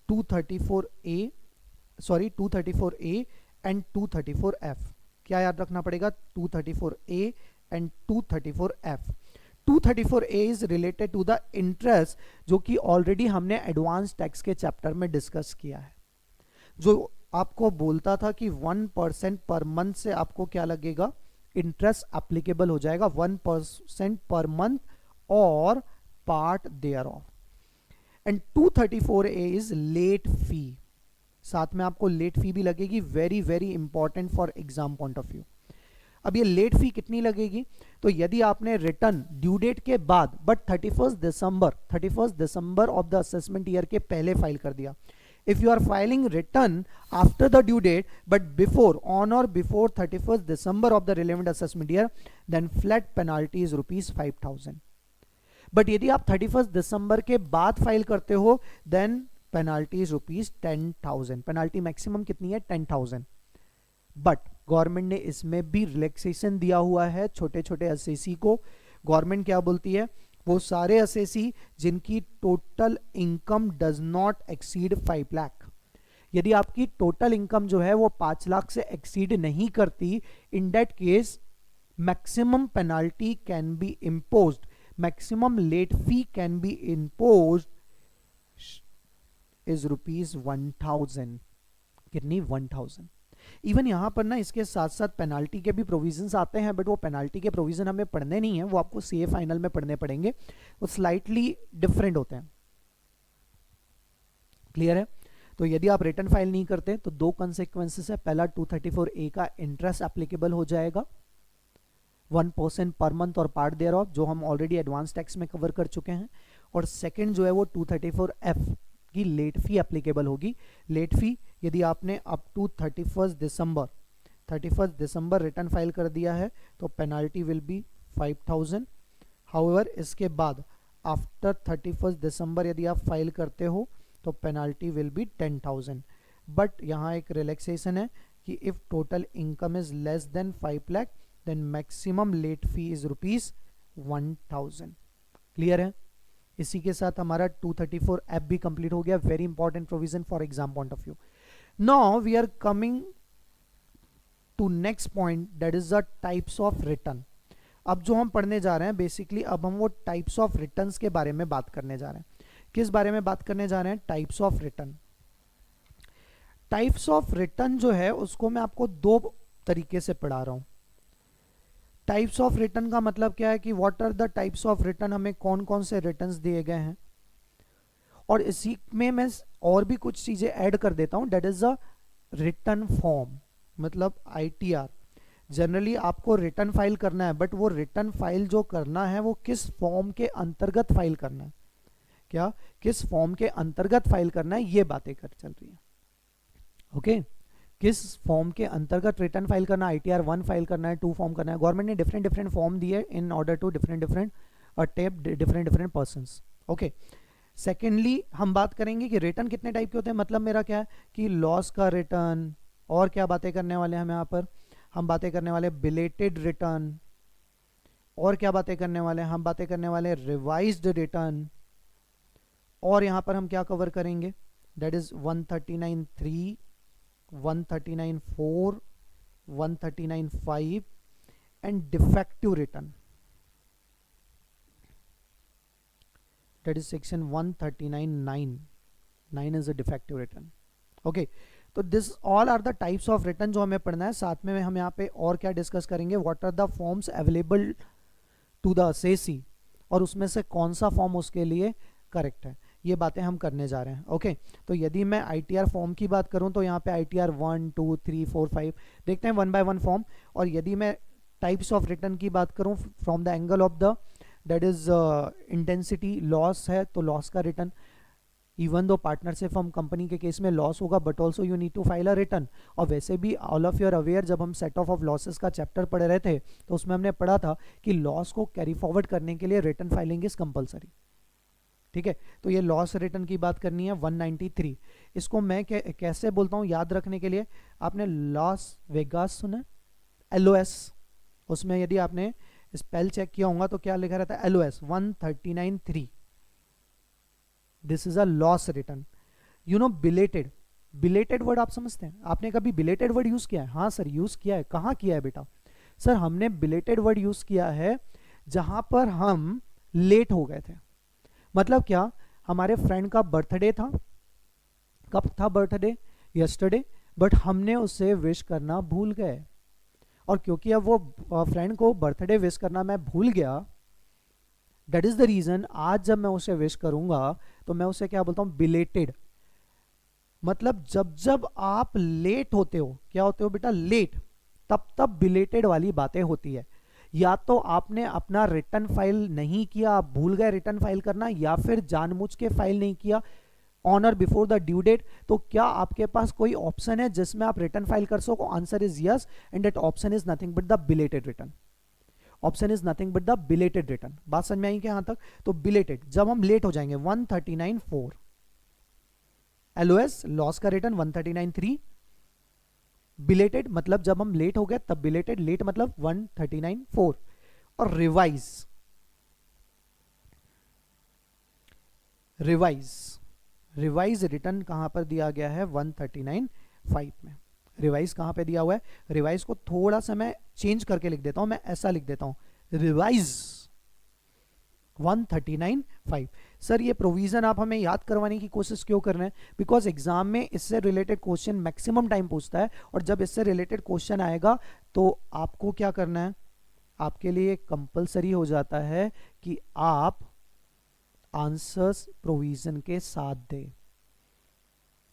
234A and 234F। क्या याद रखना पड़ेगा, 234A and 234F। 234A is related to the interest, जो कि ऑलरेडी हमने एडवांस टैक्स के चैप्टर में डिस्कस किया है, जो आपको बोलता था कि 1% पर मंथ से आपको क्या लगेगा, इंटरेस्ट एप्लीकेबल हो जाएगा, 1% पर मंथ और part thereof. And 234A is late fee, साथ में आपको लेट फी भी लगेगी, very very important for exam point of view. अब ये लेट फी कितनी लगेगी, तो यदि आपने रिटर्न ड्यू डेट के बाद but 31 December of the assessment year के पहले फाइल कर दिया, if you are filing return after the due date but before, on or before 31st December of the relevant assessment year, then flat penalty is ₹5,000। But यदि आप 31 दिसंबर के बाद file करते हो, then penalty is ₹10,000। Penalty maximum कितनी है? 10,000। But government ने इसमें भी रिलैक्सेशन दिया हुआ है छोटे छोटे असेसी को। गवर्नमेंट क्या बोलती है? वो सारे असेसी जिनकी total income does not exceed 5 lakh, यदि आपकी टोटल इनकम जो है वो 5 लाख से एक्सीड नहीं करती, in that case maximum penalty can be imposed, maximum late fee can be imposed is ₹1,000। कितनी? 1,000। इवन यहां पर ना इसके साथ साथ पेनाल्टी के भी प्रोविजंस आते हैं, बट वो पेनाल्टी के प्रोविजन हमें पढ़ने नहीं है, वो आपको सीए फाइनल में पढ़ने पड़ेंगे, वो स्लाइटली डिफरेंट होते हैं। क्लियर है? तो यदि आप रिटर्न फाइल नहीं करते तो दो कंसेक्वेंसेस है। पहला 234A का इंटरेस्ट एप्लीकेबल हो जाएगा 1% पर मंथ और पार्ट देयर ऑफ, जो हम ऑलरेडी एडवांस टैक्स में कवर कर चुके हैं। और सेकंड जो है वो 234F की लेट फी एप्लीकेबल होगी। लेट फी यदि आपने अप टू 31 दिसंबर रिटर्न फाइल कर दिया है तो पेनाल्टी विल बी 5,000। हाउएवर इसके बाद आफ्टर 31 दिसंबर यदि आप फाइल करते हो तो पेनाल्टी विल बी 10,000। बट यहाँ एक रिलैक्सेशन है कि if total income is less than 5 lakh then maximum late fee is ₹1,000। Clear है? इसी के साथ हमारा 234F भी कंप्लीट हो गया। Very important provision for exam point of view. Now we are coming to next point, that is the types of return. अब जो हम पढ़ने जा रहे हैं बेसिकली, अब हम वो टाइप्स ऑफ रिटर्न्स के बारे में बात करने जा रहे हैं। किस बारे में बात करने जा रहे हैं? Types of return. Types of return जो है उसको मैं आपको दो तरीके से पढ़ा रहा हूं। टाइप्स ऑफ रिटर्न का मतलब क्या है कि what are the types of return, हमें कौन कौन से रिटर्न्स दिए गए हैं, और इसी में मैं और भी कुछ चीजें ऐड कर देता हूं। That is a return form, मतलब ITR। जनरली आपको रिटर्न फाइल करना है, बट वो रिटर्न फाइल जो करना है वो किस फॉर्म के अंतर्गत फाइल करना है, क्या किस फॉर्म के अंतर्गत फाइल करना है, ये बातें कर चल रही है। ओके, किस फॉर्म के अंतर्गत रिटर्न फाइल करना है, ITR 1 फाइल करना है, 2 फॉर्म करना है। गवर्नमेंट ने डिफरेंट डिफरेंट फॉर्म दिए in order to different type different persons. Okay, secondly हम बात करेंगे कि रिटर्न कितने टाइप के होते हैं। मतलब मेरा क्या है कि लॉस का रिटर्न, और क्या बातें करने वाले हैं हम यहाँ पर, हम बातें करने वाले बिलेटेड रिटर्न, और क्या बातें करने वाले हैं, हम बातें करने वाले रिवाइज्ड रिटर्न, और यहाँ पर हम क्या कवर करेंगे, that is 139(3), 139(4), 139(5) and defective return, that is section 139(9). 9 is a defective return. Okay, तो this all are the types of return जो हमें पढ़ना है। साथ में हम यहाँ पे और क्या डिस्कस करेंगे, what are the forms available to the assessee, और उसमें से कौन सा फॉर्म उसके लिए करेक्ट है, ये बातें हम करने जा रहे हैं। ओके, तो यदि मैं ITR फॉर्म की बात करूं तो यहाँ पे ITR 1, 2, 3, 4, 5 देखते हैं 1 by 1 फॉर्म। और यदि मैं टाइप्स ऑफ रिटर्न की बात करूं from the angle of the that is intensity, loss है तो लॉस का return, even though partnership form company के केस में लॉस होगा but also you need to file a return. और वैसे भी ऑल ऑफ यूर अवेयर, जब हम सेट ऑफ लॉसेस का चैप्टर पढ़ रहे थे तो उसमें हमने पढ़ा था कि लॉस को कैरी फॉरवर्ड करने के लिए रिटर्न फाइलिंग इज कंपलसरी। ठीक है, तो ये लॉस रिटर्न की बात करनी है 193। इसको मैं कैसे बोलता हूँ याद रखने के लिए, आपने लॉस वेगास सुना, LOS, उसमें यदि आपने स्पेल चेक किया होगा तो क्या लिखा रहता है, LOS 139(3). This is a loss return. You know belated, belated word आप समझते हैं, आपने कभी बिलेटेड वर्ड यूज किया है? हाँ सर यूज किया है। कहाँ किया है बेटा? सर हमने बिलेटेड वर्ड यूज किया है जहां पर हम लेट हो गए थे। मतलब क्या, हमारे फ्रेंड का बर्थडे था, कब था बर्थडे? यस्टरडे, बट हमने उसे विश करना भूल गए, और क्योंकि अब वो फ्रेंड को बर्थडे विश करना मैं भूल गया, दैट इज द रीजन आज जब मैं उसे विश करूंगा तो मैं उसे क्या बोलता हूं, बिलेटेड। मतलब जब जब आप लेट होते हो, क्या होते हो बेटा, लेट, तब तब बिलेटेड वाली बातें होती है। या तो आपने अपना रिटर्न फाइल नहीं किया, आप भूल गए रिटर्न फाइल करना, या फिर जानबूझ के फाइल नहीं किया ऑन और बिफोर द ड्यू डेट। तो क्या आपके पास कोई ऑप्शन है जिसमें आप रिटर्न फाइल कर सको? Answer is yes, and that option is nothing but the belated return. Option is nothing but the belated return. बात समझ में आई क्या यहां तक? तो बिलेटेड, जब हम लेट हो जाएंगे 139(4), LOS लॉस का रिटर्न 139.3, बिलेटेड मतलब जब हम लेट हो गए तब बिलेटेड, लेट मतलब 139.4, और रिवाइज रिवाइज रिटर्न कहां पर दिया गया है 139.5 में। रिवाइज कहां पे दिया हुआ है, रिवाइज को थोड़ा सा मैं चेंज करके लिख देता हूं, मैं ऐसा लिख देता हूं रिवाइज 139.5। सर ये प्रोविजन आप हमें याद करवाने की कोशिश क्यों कर रहे हैं, बिकॉज एग्जाम में इससे रिलेटेड क्वेश्चन मैक्सिमम टाइम पूछता है, और जब इससे रिलेटेड क्वेश्चन आएगा तो आपको क्या करना है, आपके लिए कंपलसरी हो जाता है कि आप आंसर्स प्रोविजन के साथ दे,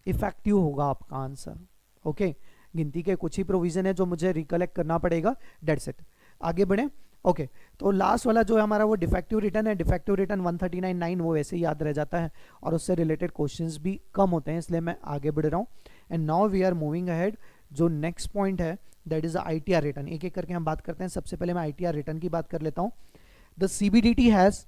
इफेक्टिव होगा आपका आंसर। ओके, गिनती के कुछ ही प्रोविजन है जो मुझे रिकलेक्ट करना पड़ेगा, डेट्स इट। आगे बढ़े। ओके, तो लास्ट वाला जो है हमारा वो डिफेक्टिव रिटर्न है। डिफेक्टिव रिटर्न 139.9 वो वैसे ही याद रह जाता है और उससे रिलेटेड क्वेश्चंस भी कम होते हैं, इसलिए मैं आगे बढ़ रहा हूँ। And now we are moving ahead. जो नेक्स्ट पॉइंट है दैट इज ITR रिटर्न। एक एक करके हम बात करते हैं। सबसे पहले मैं ITR रिटर्न की बात कर लेता हूँ। The CBDT has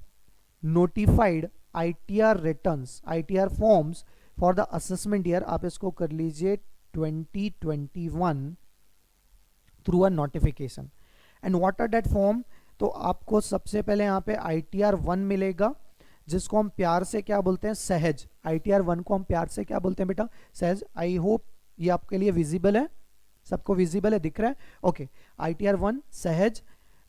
notified ITR returns, ITR forms for the assessment year, आप इसको कर लीजिए 2021 through a notification. And what are that form, तो आपको सबसे पहले यहाँ पे ITR 1 मिलेगा, जिसको हम प्यार से क्या बोलते हैं, सहज। ITR 1 को हम प्यार से क्या बोलते हैं बेटा, सहज। आई होप ये आपके लिए विजिबल है, सबको विजिबल है, दिख रहा है। ओके, ITR 1 सहज,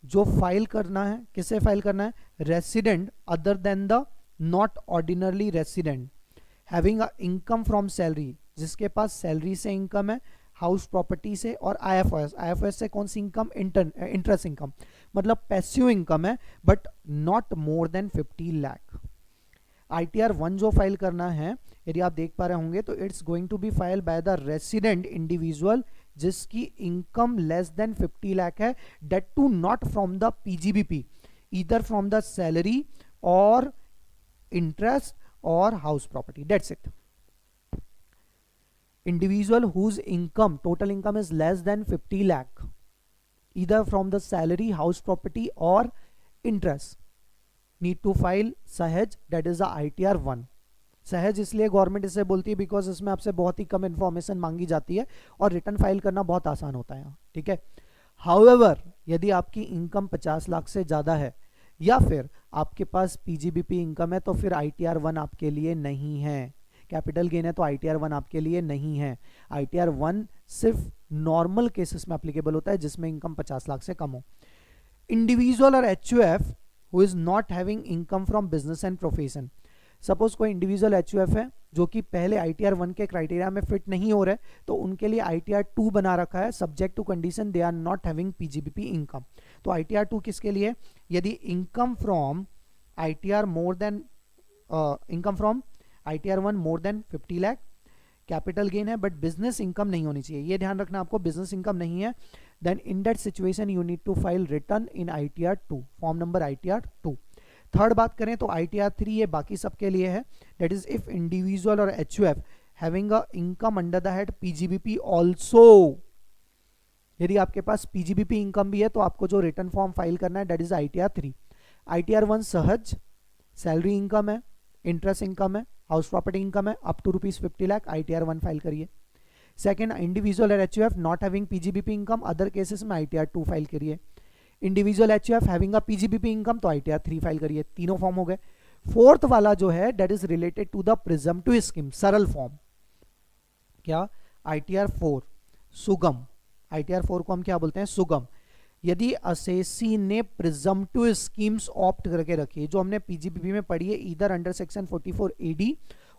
जो फाइल करना है, किसे फाइल करना है, resident other than the not ordinarily resident having a income from salary, जिसके पास सैलरी से इनकम है, हाउस प्रॉपर्टी से, और IFRS से कौन सी इनकम, इंटरेस्ट इनकम, मतलब पैसिव इनकम है, but not more than 50 lakh. ITR 1 जो फाइल करना है, यदि आप देख पा रहे होंगे तो it's going to be file by the resident individual जिसकी इनकम लेस देन 50 लाख है, that too not from the PGBP, either from the salary और इंटरेस्ट और house property, that's it. Individual whose income, total income is less than 50 lakh, either from the salary, house property or interest, need to file सहज, that is the ITR 1। सहज इसलिए government इसे बोलती है because इसमें आपसे बहुत ही कम इंफॉर्मेशन मांगी जाती है और रिटर्न फाइल करना बहुत आसान होता है, ठीक है। हाउएवर यदि आपकी इनकम 50 लाख से ज्यादा है या फिर आपके पास PGBP इनकम है तो फिर ITR 1 आपके लिए नहीं है। कैपिटल गेन है तो ITR 1 आपके लिए नहीं है। ITR 1 सिर्फ नॉर्मल केसेस में एप्लीकेबल होता है जिसमें इनकम 50 लाख से कम हो। इंडिविजुअल और HUF who is not having income from business and profession, suppose कोई इंडिविजुअल HUF है जो कि पहले ITR 1 के क्राइटेरिया में फिट नहीं हो रहे, तो उनके लिए ITR 2 बना रखा है, subject to condition they are not having PGBP income. तो ITR 2 किसके लिए, यदि income from ITR more than income from ITR 1 more than 50 lakh, capital gain है बट बिजनेस इनकम नहीं होनी चाहिए, ये ध्यान रखना आपको, बिजनेस इनकम नहीं है, then in that situation you need to file return in ITR 2, form number ITR 2। Third बात करें तो ITR 3 ये बाकी सबके लिए है, दैट इज इफ इंडिविजुअल और HUF having a income under the head PGBP also, यदि आपके पास PGBP इनकम भी है तो आपको जो रिटर्न फॉर्म फाइल करना है that is ITR 3। ITR 1 Sahaj, salary income है, इंटरेस्ट इनकम है, हाउस प्रॉपर्टी इनकम है up to ₹50 lakh, ITR 1 file करिए। सेकंड, इंडिविजुअल और HUF not having PGBP income, other cases में ITR 2 फाइल करिए। Individual HUF having a PGBP income तो ITR 3 file करिए। तीनों फॉर्म हो गए। फोर्थ वाला जो है that is related to the presumptive scheme, Saral form, क्या, ITR 4 सुगम। ITR 4 को हम क्या बोलते हैं, सुगम। यदि असेसी ने प्रिजम्पटिव स्कीम्स ऑप्ट करके रखी है, जो हमने PGBP में पढ़ी है, इधर अंडर सेक्शन 44 AD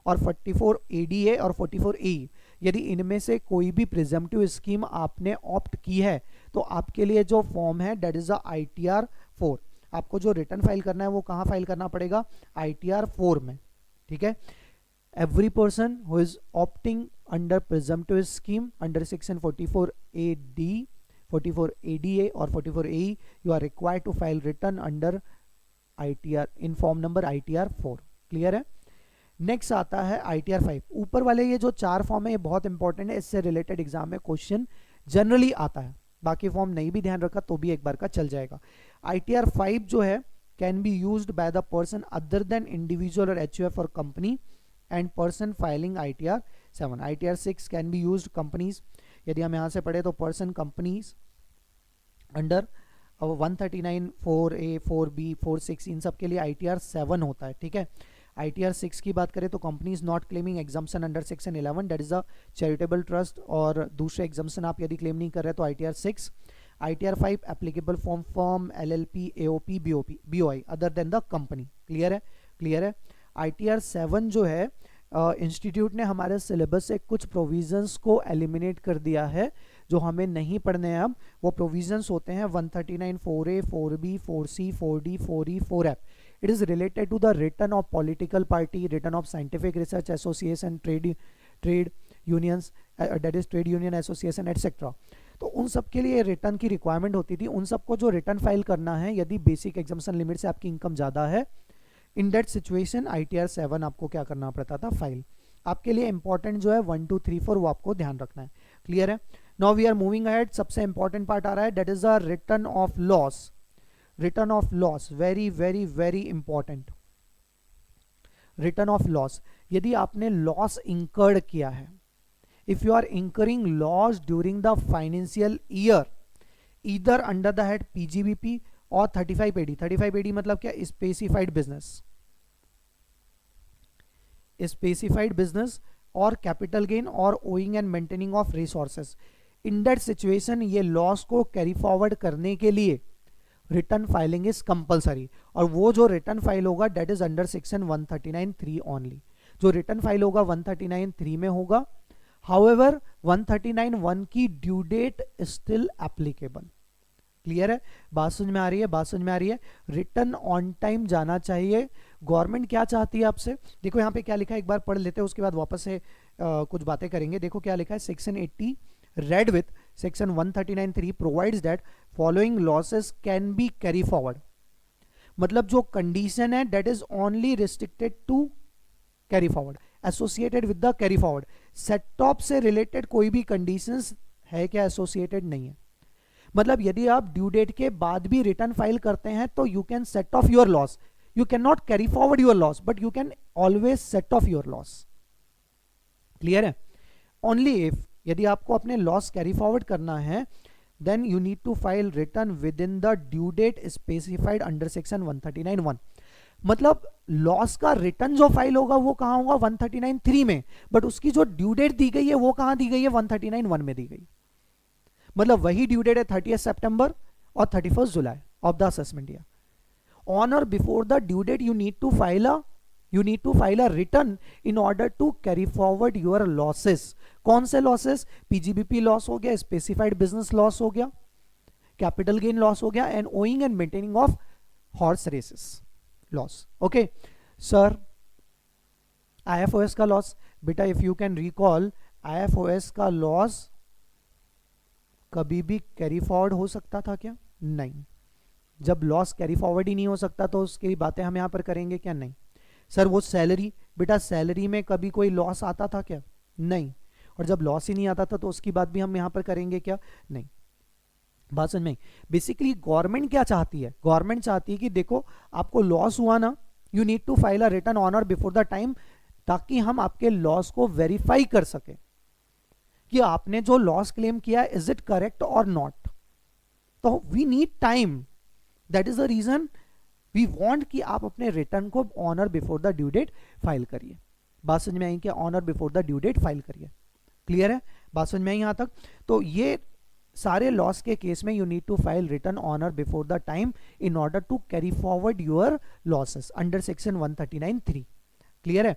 और 44 ADA और 44 AE, यदि इनमें से कोई भी प्रिजम्पटिव स्कीम आपने ऑप्ट की है तो आपके लिए जो फॉर्म है दैट इज ITR 4। आपको जो रिटर्न फाइल करना है वो कहाँ फाइल करना पड़ेगा, ITR 4 में, ठीक है। Every person who is opting under presumptive scheme under section 44 AD, 44 ADA और 44 AE, you are required to file return under ITR in form number ITR 4। Clear है। नेक्स्ट आता है ITR 5। ऊपर वाले ये जो 4 फॉर्म है ये बहुत इंपॉर्टेंट है, इससे रिलेटेड एग्जाम में क्वेश्चन जनरली आता है, बाकी फॉर्म नहीं भी ध्यान रखा तो भी एक बार का चल जाएगा। ITR 5 जो है can be used by the person other than individual और HUF और company and person filing ITR 7 ITR 6 can be used companies, यदि हम यहाँ से पढ़े तो person companies under 139 4A 4B 46 इन सब के लिए ITR 7 होता है, ठीक है। ITR 6 की बात करें तो companies not claiming exemption under section 11 that is a charitable trust, और दूसरे एग्जाम्पशन आप यदि क्लेम नहीं कर रहे तो ITR 6। ITR 5 applicable form firm LLP AOP BOI other than the company. Clear है, क्लियर है। ITR 7 जो है इंस्टीट्यूट ने हमारे सिलेबस से कुछ प्रोविजंस को एलिमिनेट कर दिया है जो हमें नहीं पढ़ने हैं अब। वो प्रोविजंस होते हैं 139 4A 4B 4C 4D 4E 4F। It is related to the return of political party, return of scientific research association, trade unions that is trade union association etcetera. तो उन सब के लिए रिटर्न की रिक्वायरमेंट होती थी, उन सबको जो रिटर्न फाइल करना है यदि बेसिक एग्जाम्पशन लिमिट से आपकी इनकम ज़्यादा है, इन दैट सिचुएशन ITR 7 आपको क्या करना पड़ता था, फाइल। आपके लिए इंपॉर्टेंट जो है 1 2 3 4 वो आपको ध्यान रखना है। क्लियर है। Now we are moving ahead, सबसे इंपॉर्टेंट पार्ट आ रहा है that is the return of loss. Return of loss very very very important. Return of loss, यदि आपने लॉस इंकर्ड किया है, if you are incurring loss during the financial year either under the head PGBP or 35AD। 35AD मतलब क्या, specified business, specified business or capital gain or owning and maintaining of resources. In that situation ये loss को carry forward करने के लिए return filing is compulsory, और वो जो रिटर्न फाइल होगा that is under section 139(3) only. जो रिटर्न फाइल होगा 139(3) में होगा। हाउएवर 139(1) की due date still applicable. Clear है, बात समझ में आ रही है, बात समझ में आ रही है। रिटर्न ऑन टाइम जाना चाहिए। गवर्नमेंट क्या चाहती है आपसे, देखो यहाँ पे क्या लिखा है, एक बार पढ़ लेते हैं उसके बाद वापस से कुछ बातें करेंगे। देखो क्या लिखा है, section 80 read with section 139(3) provides that following losses can be carry forward. मतलब जो कंडीशन है that is only restricted to carry forward, associated with the carry forward. Set off से रिलेटेड कोई भी कंडीशंस है क्या, एसोसिएटेड नहीं है। मतलब यदि आप ड्यू डेट के बाद भी रिटर्न फाइल करते हैं तो you can set off your loss, you can not carry forward your loss but you can always set off your loss. Clear है। ओनली इफ, यदि आपको अपने लॉस कैरी फॉरवर्ड करना है then you need to file return with in the due date specified under section 139(1). मतलब loss का return जो file होगा वो कहां होगा, 139(3) में, बट उसकी जो ड्यू डेट दी गई है वो कहां दी गई है, 139(1) में दी गई। मतलब वही ड्यू डेट है 30 सितंबर और 31 जुलाई of the assessment year. On और before the due date you need to file a return in order to carry forward your losses. कौन से लॉसेस, PGBP लॉस हो गया, स्पेसिफाइड बिजनेस लॉस हो गया, कैपिटल गेन लॉस हो गया, and owing and maintaining of horse races loss. Okay sir, IFOS का loss, बेटा if you can recall, IFOS का लॉस कभी भी कैरी फॉरवर्ड हो सकता था क्या, नहीं। जब लॉस कैरी फॉरवर्ड ही नहीं हो सकता तो उसकी बातें हम यहां पर करेंगे क्या, नहीं। सर वो सैलरी, बेटा सैलरी में कभी कोई लॉस आता था क्या, नहीं। और जब लॉस ही नहीं आता था तो उसकी बात भी हम यहां पर करेंगे क्या, नहीं। बात समझ में। बेसिकली गवर्नमेंट क्या चाहती है, गवर्नमेंट चाहती है कि देखो आपको लॉस हुआ ना, you need to file a return on और बिफोर द टाइम, ताकि हम आपके लॉस को वेरीफाई कर सके कि आपने जो लॉस क्लेम किया is it correct or not. तो we need time, that is the reason we want कि आप अपने रिटर्न को ऑन और before the due date file करिए। बात समझ में आई क्या, ऑन और before the due date file करिए। क्लियर है, बात समझ में आई यहां तक। तो ये सारे लॉस के केस में you need to file return on और before the time in order to carry forward your losses under section 139(3). Clear है।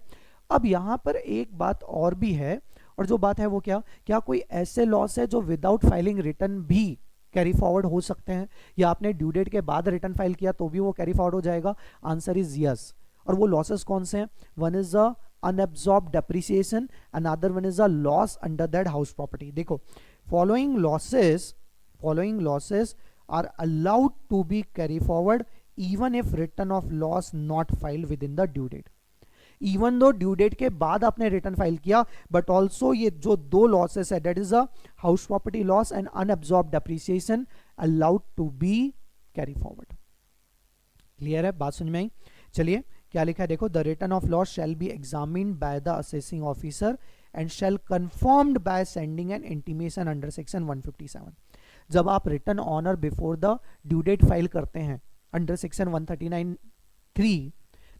अब यहां पर एक बात और भी है, और जो बात है वो क्या कोई ऐसे लॉस है जो विदाउट फाइलिंग रिटर्न भी कैरी फॉरवर्ड हो सकते हैं, या आपने ड्यू डेट के बाद रिटर्न फाइल किया तो भी वो कैरी फॉरवर्ड हो जाएगा? Answer is yes. और वो लॉसेस कौन से हैं? One is a unabsorbed depreciation, another one is a loss under that house property. देखो following losses are allowed to be carry forward even if return of loss not filed within the due date. Even though due date के बाद आपने return file किया, but also ये जो दो losses है that is a house property loss and unabsorbed depreciation allowed to be carry forward. Clear है, बात समझ में आई? चलिए क्या लिखा है देखो, the return of loss shall be examined bye the assessing officer and shall confirmed by sending an intimation under section 157. जब आप रिटर्न ऑन और before the due date file करते हैं अंडर सेक्शन 139(3),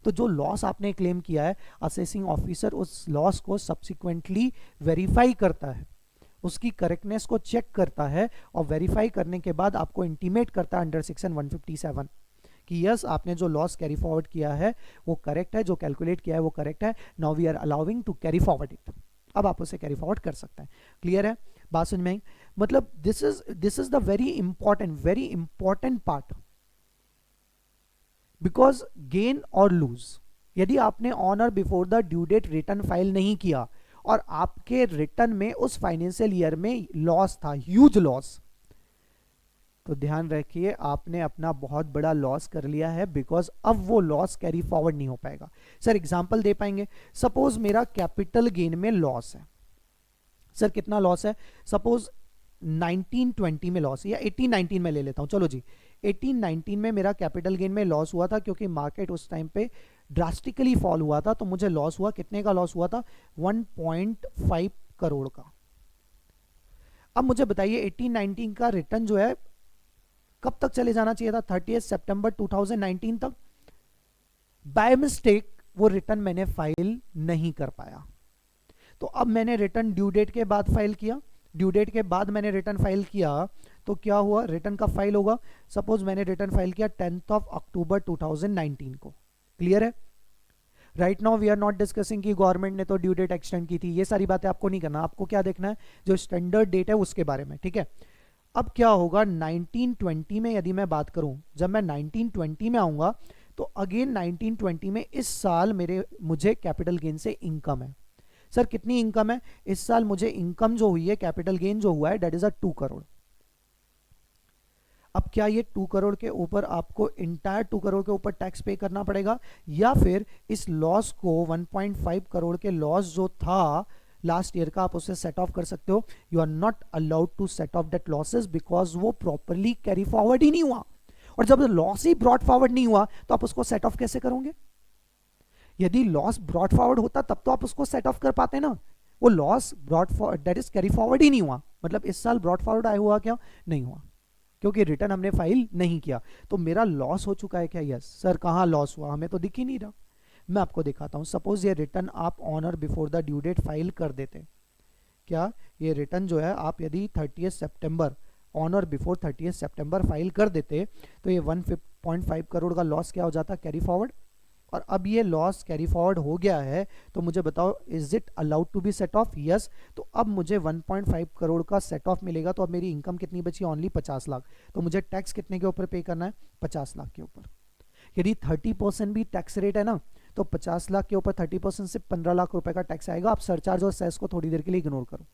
तो जो लॉस आपने क्लेम किया है, असेसिंग ऑफिसर उस लॉस को सब्सिक्वेंटली वेरीफाई करता है, उसकी करेक्टनेस को चेक करता है और वेरीफाई करने के बाद आपको इंटीमेट करता है अंडर सेक्शन 157 कि यस, आपने जो लॉस कैरी फॉरवर्ड किया है वो करेक्ट है, जो कैलकुलेट किया है वो करेक्ट है, now we are allowing to carry forward it. अब आप उसे कैरी फॉरवर्ड कर सकते हैं। क्लियर है? बात समझ में आई? मतलब this is the very important part, because gain or lose, यदि आपने ऑन और before the due date return file नहीं किया और आपके रिटर्न में उस फाइनेंशियल ईयर में लॉस था, ह्यूज लॉस, तो ध्यान रखिए आपने अपना बहुत बड़ा लॉस कर लिया है, बिकॉज अब वो लॉस कैरी फॉरवर्ड नहीं हो पाएगा। सर एग्जांपल दे पाएंगे? सपोज मेरा कैपिटल गेन में लॉस है। सर कितना लॉस है? सपोज 1920 में लॉस, या 1819 में ले लेता हूं, चलो जी 1819 में मेरा कैपिटल गेन में लॉस हुआ था, क्योंकि मार्केट उस टाइम पे ड्रास्टिकली फॉल हुआ था, तो मुझे लॉस हुआ। कितने का लॉस हुआ था? 1.5 करोड़ का। अब मुझे बताइए 1819 का रिटर्न जो है कब तक चले जाना चाहिए था? 30 सितंबर 2019 तक। बाय मिस्टेक वो रिटर्न मैंने फाइल नहीं कर पाया, तो अब मैंने रिटर्न ड्यू डेट के बाद फाइल किया। ड्यू डेट के बाद मैंने रिटर्न फाइल किया तो क्या हुआ? रिटर्न कब फाइल होगा? सपोज मैंने रिटर्न फाइल किया 10 अक्टूबर 2019 को। क्लियर है? Right now we are not discussing कि गवर्नमेंट ने तो ड्यू डेट एक्सटेंड की थी, ये सारी बातें आपको नहीं करना। आपको क्या देखना है? जो स्टैंडर्ड डेट है उसके बारे में। ठीक है, अब क्या होगा 1920 में यदि मैं बात करूं, जब मैं 1920 में आऊंगा तो अगेन 1920 में इस साल मुझे कैपिटल गेन से इनकम है। सर कितनी इनकम है? इस साल मुझे इनकम जो हुई है, कैपिटल गेन जो हुआ है, डेट इज 2 करोड़। अब क्या ये 2 करोड़ के ऊपर आपको इंटायर 2 करोड़ के ऊपर टैक्स पे करना पड़ेगा, या फिर इस लॉस को 1.5 करोड़ के लॉस जो था लास्ट ईयर का, आप उसे सेट ऑफ कर सकते हो? You are not allowed to set off that losses, because वो प्रॉपरली कैरी फॉरवर्ड ही नहीं हुआ। और जब लॉस ही ब्रॉट फॉरवर्ड नहीं हुआ तो आप उसको सेट ऑफ कैसे करोगे? यदि लॉस ब्रॉट फॉरवर्ड होता तब तो आप उसको सेट ऑफ कर पाते ना। वो loss brought forward, that is carry forward ही नहीं हुआ, मतलब इस साल ब्रॉट फॉरवर्ड आया हुआ क्या? नहीं हुआ, क्योंकि रिटर्न हमने फाइल नहीं किया। तो मेरा लॉस हो चुका है क्या? यस। सर कहां लॉस हुआ? हमें तो दिख ही नहीं रहा। मैं आपको दिखाता हूं। सपोज ये रिटर्न आप ऑन और before the due date file कर देते, क्या ये रिटर्न जो है आप यदि 30 सितंबर ऑन और बिफोर 30 सितंबर फाइल कर देते, तो ये 1.5 करोड़ का लॉस क्या हो जाता? Carry forward. और अब ये लॉस कैरी फॉरवर्ड हो गया है, तो मुझे बताओ is it allowed to be set off? Yes. तो अब मुझे 1.5 करोड़ का सेट ऑफ मिलेगा, तो अब मेरी इनकम कितनी बची? ओनली 50 लाख। तो मुझे टैक्स कितने के ऊपर पे करना है? 50 लाख के ऊपर। यदि 30% भी टैक्स रेट है ना, तो 50 लाख के ऊपर 30% से 15 लाख रुपए का टैक्स आएगा। आप सरचार्ज और सेस को थोड़ी देर के लिए इग्नोर करो।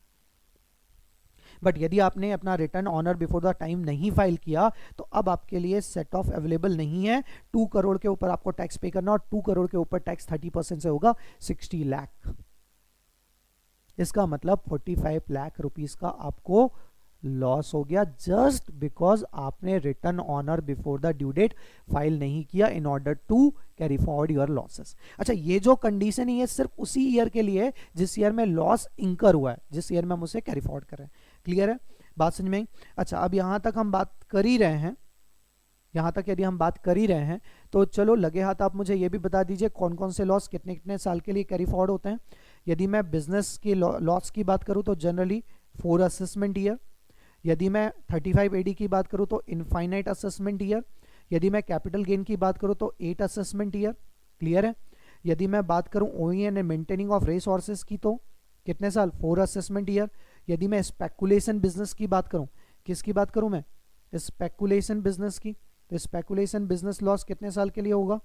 बट यदि आपने अपना return on or before the time नहीं फाइल किया, तो अब आपके लिए सेट ऑफ अवेलेबल नहीं है। 2 करोड़ के ऊपर आपको टैक्स पे करना, और 2 करोड़ के ऊपर टैक्स 30% से होगा 60 लाख। इसका मतलब 45 लाख रुपीस का आपको लॉस हो गया, जस्ट बिकॉज आपने return on or before the due date file नहीं किया in order to carry forward your losses. अच्छा, ये जो कंडीशन है ये सिर्फ उसी ईयर के लिए जिस ईयर में लॉस इंकर हुआ है, जिस ईयर में हम उसे कैरी फॉरवर्ड कर रहे हैं। क्लियर है? बात समझ में आई? अच्छा, अब यहां तक हम बात कर ही रहे हैं, यहां तक यदि हम बात कर ही रहे हैं, तो चलो लगे हाथ आप मुझे ये भी बता दीजिए कौन कौन से लॉस कितने कितने साल के लिए कैरी फॉरवर्ड होते हैं। यदि मैं बिजनेस की लॉस की बात करूं तो जनरली 4 असेसमेंट ईयर। यदि मैं 35 AD की बात करूं तो इनफाइनाइट असेसमेंट ईयर। यदि मैं कैपिटल गेन की बात करूं तो 8 असेसमेंट ईयर। क्लियर है? यदि मैं बात करूं ओईएन एंड मेंटेनिंग ऑफ रिसोर्सेज की तो कितने साल? 4 असेसमेंट ईयर। यदि मैं स्पेकुलेशन बिजनेस की बात करूं, किसकी बात करूं मैं? स्पेकुलेशन बिजनेस की, तो स्पेकुलेशन बिजनेस लॉस कितने साल के लिए होगा?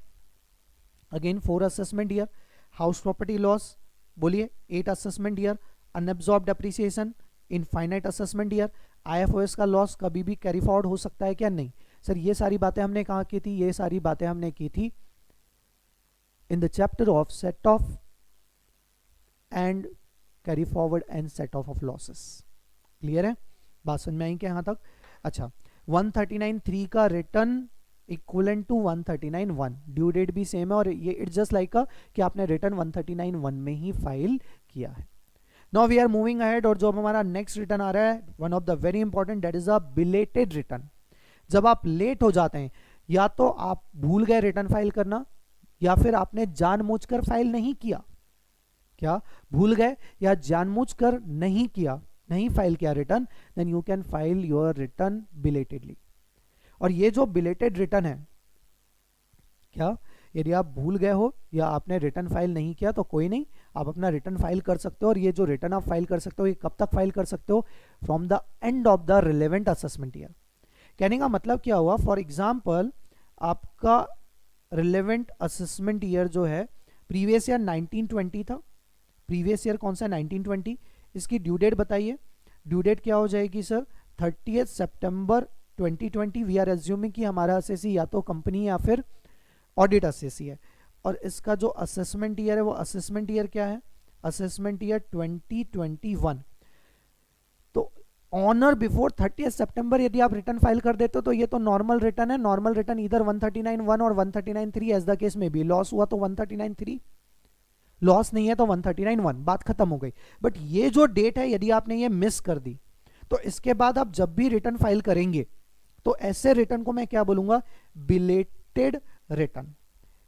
Again 4 assessment year. House property loss बोलिए 8 assessment year. Unabsorbed depreciation infinite assessment year. IFOS का लॉस कभी भी कैरी फॉरवर्ड हो सकता है क्या? नहीं। सर ये सारी बातें हमने कहाँ की थी? ये सारी बातें हमने की थी in the chapter of set of and carry forward and set off losses. Clear है? बात समझ में आई क्या यहां तक? अच्छा, 139(3) का return equivalent to 139(1), due date भी सेम है, और ये इट्स जस्ट लाइक कि आपने रिटर्न 139(1) में ही फाइल किया है। Now we are moving ahead, और जो हमारा नेक्स्ट रिटर्न आ रहा है, one of the very important, that is a belated return. जब आप लेट हो जाते हैं, या तो आप भूल गए रिटर्न फाइल करना, या फिर आपने जानबूझकर फाइल नहीं किया, क्या भूल गए या जानबूझकर नहीं किया, नहीं फाइल किया return, then you can file your return belatedly. और ये जो बिलेटेड रिटर्न है, क्या यदि आप भूल गए हो या आपने रिटर्न फाइल नहीं किया तो कोई नहीं, आप अपना रिटर्न फाइल कर सकते हो। और ये जो रिटर्न आप फाइल कर सकते हो, ये कब तक फाइल कर सकते हो? From the end of the relevant assessment year. कहने का मतलब क्या हुआ, फॉर एग्जाम्पल आपका रिलेवेंट असेसमेंट ईयर जो है प्रीवियस ईयर 1920 था, प्रीवियस ईयर कौन सा 1920, इसकी ड्यू डेट बताइए। ड्यू डेट क्या हो जाएगी सर? 30 सितंबर 2020। वी आर एज्यूमिंग कि हमारा असेसी या तो कंपनी या फिर ऑडिट असेसी है। और इसका जो असेसमेंट ईयर है वो असेसमेंट ईयर क्या है? Assessment year 2021। तो ऑनर बिफोर 30 सितंबर यदि आप रिटर्न फाइल कर देते हो तो ये तो नॉर्मल रिटर्न है। नॉर्मल रिटर्न इधर 139.1 और 139.3 एज द केस में भी। लॉस हुआ तो 139.3, लॉस नहीं है तो 139.1, बात खत्म हो गई। बट ये जो डेट है यदि आपने ये मिस कर दी तो इसके बाद आप जब भी रिटर्न फाइल करेंगे तो ऐसे रिटर्न को मैं क्या बोलूंगा? Belated return.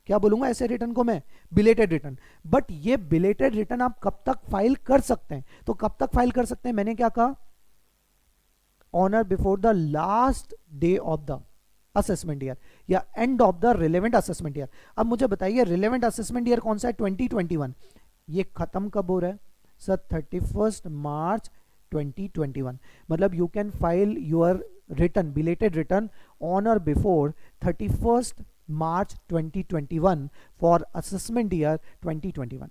क्या बोलूंगा ऐसे रिटर्न को मैं? Belated return. बट ये बिलेटेड रिटर्न आप कब तक फाइल कर सकते हैं? तो कब तक फाइल कर सकते हैं? मैंने क्या कहा? On or before the last day of the assessment year या end of the relevant assessment year. अब मुझे बताइए रिलेवेंट असेसमेंट ईयर कौन सा है? 2021। ये खत्म कब हो रहा है सर? 31 मार्च 2021। मतलब you can file your return, belated return on और before 31 March 2021 for assessment year 2021।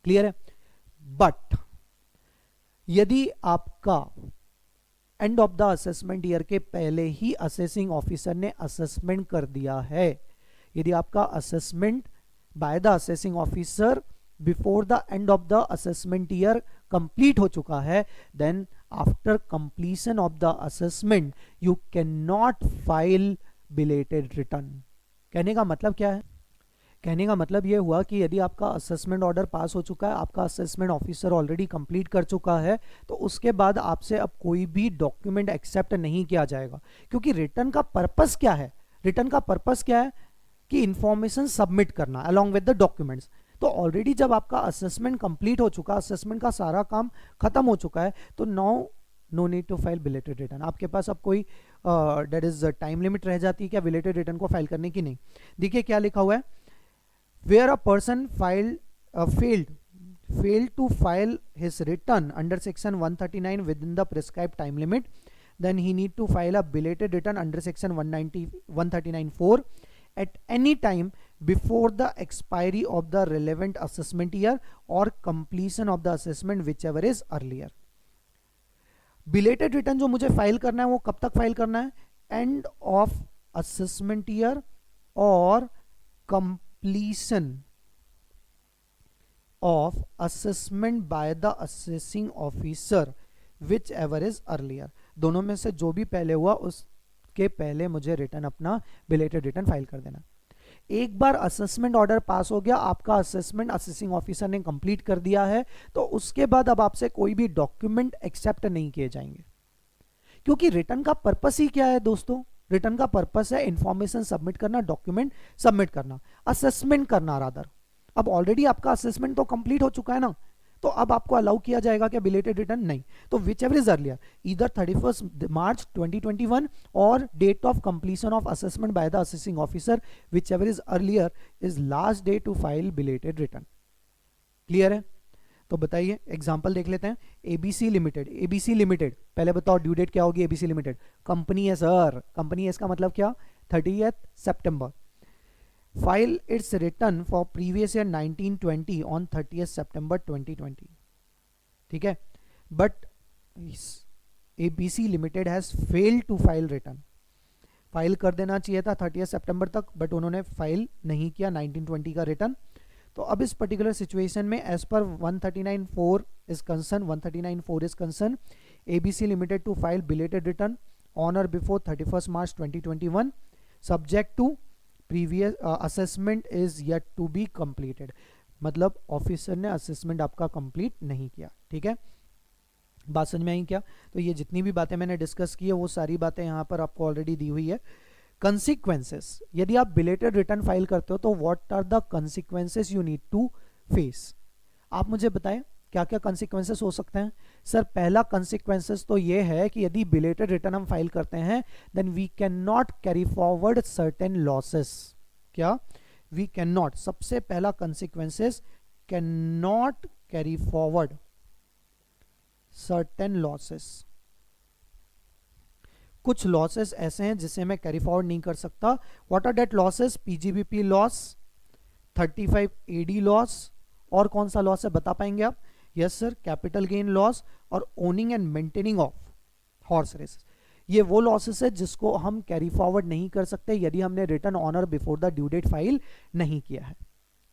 Clear है? बट यदि आपका end of the assessment year के पहले ही असेसिंग ऑफिसर ने असेसमेंट कर दिया है, यदि आपका assessment by the assessing officer before the end of the assessment year complete हो चुका है, then after completion of the assessment you can not file belated return. कहने का मतलब क्या है? कहने का मतलब ये हुआ कि यदि आपका असेसमेंट ऑर्डर पास हो चुका है, आपका असेसमेंट ऑफिसर ऑलरेडी कंप्लीट कर चुका है, तो उसके बाद आपसे अब कोई भी डॉक्यूमेंट एक्सेप्ट नहीं किया जाएगा। क्योंकि रिटर्न का पर्पस क्या है? रिटर्न का पर्पस क्या है? कि इंफॉर्मेशन सबमिट करना अलॉन्ग विद द डॉक्यूमेंट्स। तो ऑलरेडी जब आपका असेसमेंट कंप्लीट हो चुका, असेसमेंट का सारा काम खत्म हो चुका है, तो now no need to file belated return. आपके पास अब कोई दैट इज टाइम लिमिट रह जाती है क्या बिलेटेड रिटर्न को फाइल करने की? नहीं। देखिए क्या लिखा हुआ है, where a person failed to file his return under section 139 within the prescribed time limit, then he need to file a belated return under section 139(4) at any time before the expiry of the relevant assessment year or completion of the assessment whichever is earlier। Belated return जो मुझे file करना है वो कब तक file करना है? End of assessment year और completion of assessment by the assessing officer whichever is earlier। दोनों में से जो भी पहले हुआ उसके पहले मुझे रिटर्न अपना बिलेटेड रिटर्न फाइल कर देना। एक बार असेसमेंट ऑर्डर पास हो गया, आपका असेसमेंट असेसिंग ऑफिसर ने कंप्लीट कर दिया है, तो उसके बाद अब आपसे कोई भी डॉक्यूमेंट एक्सेप्ट नहीं किए जाएंगे। क्योंकि रिटर्न का पर्पस ही क्या है दोस्तों? रिटर्न का पर्पस है इंफॉर्मेशन सबमिट करना, डॉक्यूमेंट सबमिट करना, असेसमेंट करना रादर। अब ऑलरेडी आपका असेसमेंट तो कंप्लीट हो चुका है ना, तो अब आपको अलाउ किया जाएगा क्या बिलेटेड रिटर्न? नहीं। तो विच एवर इज अर्लियर, इधर 31 मार्च 2021 or date of completion of assessment by the assessing officer, which ever is earlier is last day to file belated return. Clear है? तो बताइए एग्जांपल देख लेते हैं। एबीसी लिमिटेड, एबीसी लिमिटेड, पहले बताओ due date क्या होगी एबीसी लिमिटेड? कंपनी है सर, कंपनी है, इसका मतलब क्या? 30 सितंबर। File its return for previous year 1920 on 30 सितंबर 2020। ठीक है, but ABC limited has failed to file return. File कर देना चाहिए था 30 सितंबर तक, बट उन्होंने फाइल नहीं किया 1920 का रिटर्न। तो अब इस पर्टिकुलर सिचुएशन में एज पर 139(4) is concern, 139(4) is concern ABC limited to file belated return on और before 31 March 2021 subject to previous assessment is yet to be completed। मतलब ऑफिसर ने असेसमेंट आपका कंप्लीट नहीं किया। ठीक है, बात समझ में आई क्या? तो ये जितनी भी बातें मैंने डिस्कस की है वो सारी बातें यहाँ पर आपको ऑलरेडी दी हुई है। कंसिक्वेंसेस, यदि आप बिलेटेड रिटर्न फाइल करते हो तो what are the consequences you need to face. आप मुझे बताएं क्या क्या कंसिक्वेंसेस हो सकते हैं। सर पहला कंसिक्वेंसेस तो ये है कि यदि बिलेटेड रिटर्न हम फाइल करते हैं then we can not carry forward certain losses. क्या? वी कैन नॉट, सबसे पहला consequences, can not carry forward certain losses. कुछ लॉसेस ऐसे हैं जिसे मैं कैरी फॉरवर्ड नहीं कर सकता। What are that losses? PGBP loss, 35 AD loss, और कौन सा लॉस है बता पाएंगे आप? Yes sir, capital gain loss or owning and maintaining of horse race. ये वो लॉसेस है जिसको हम कैरी फॉरवर्ड नहीं कर सकते यदि हमने return on or before the due date file नहीं किया है।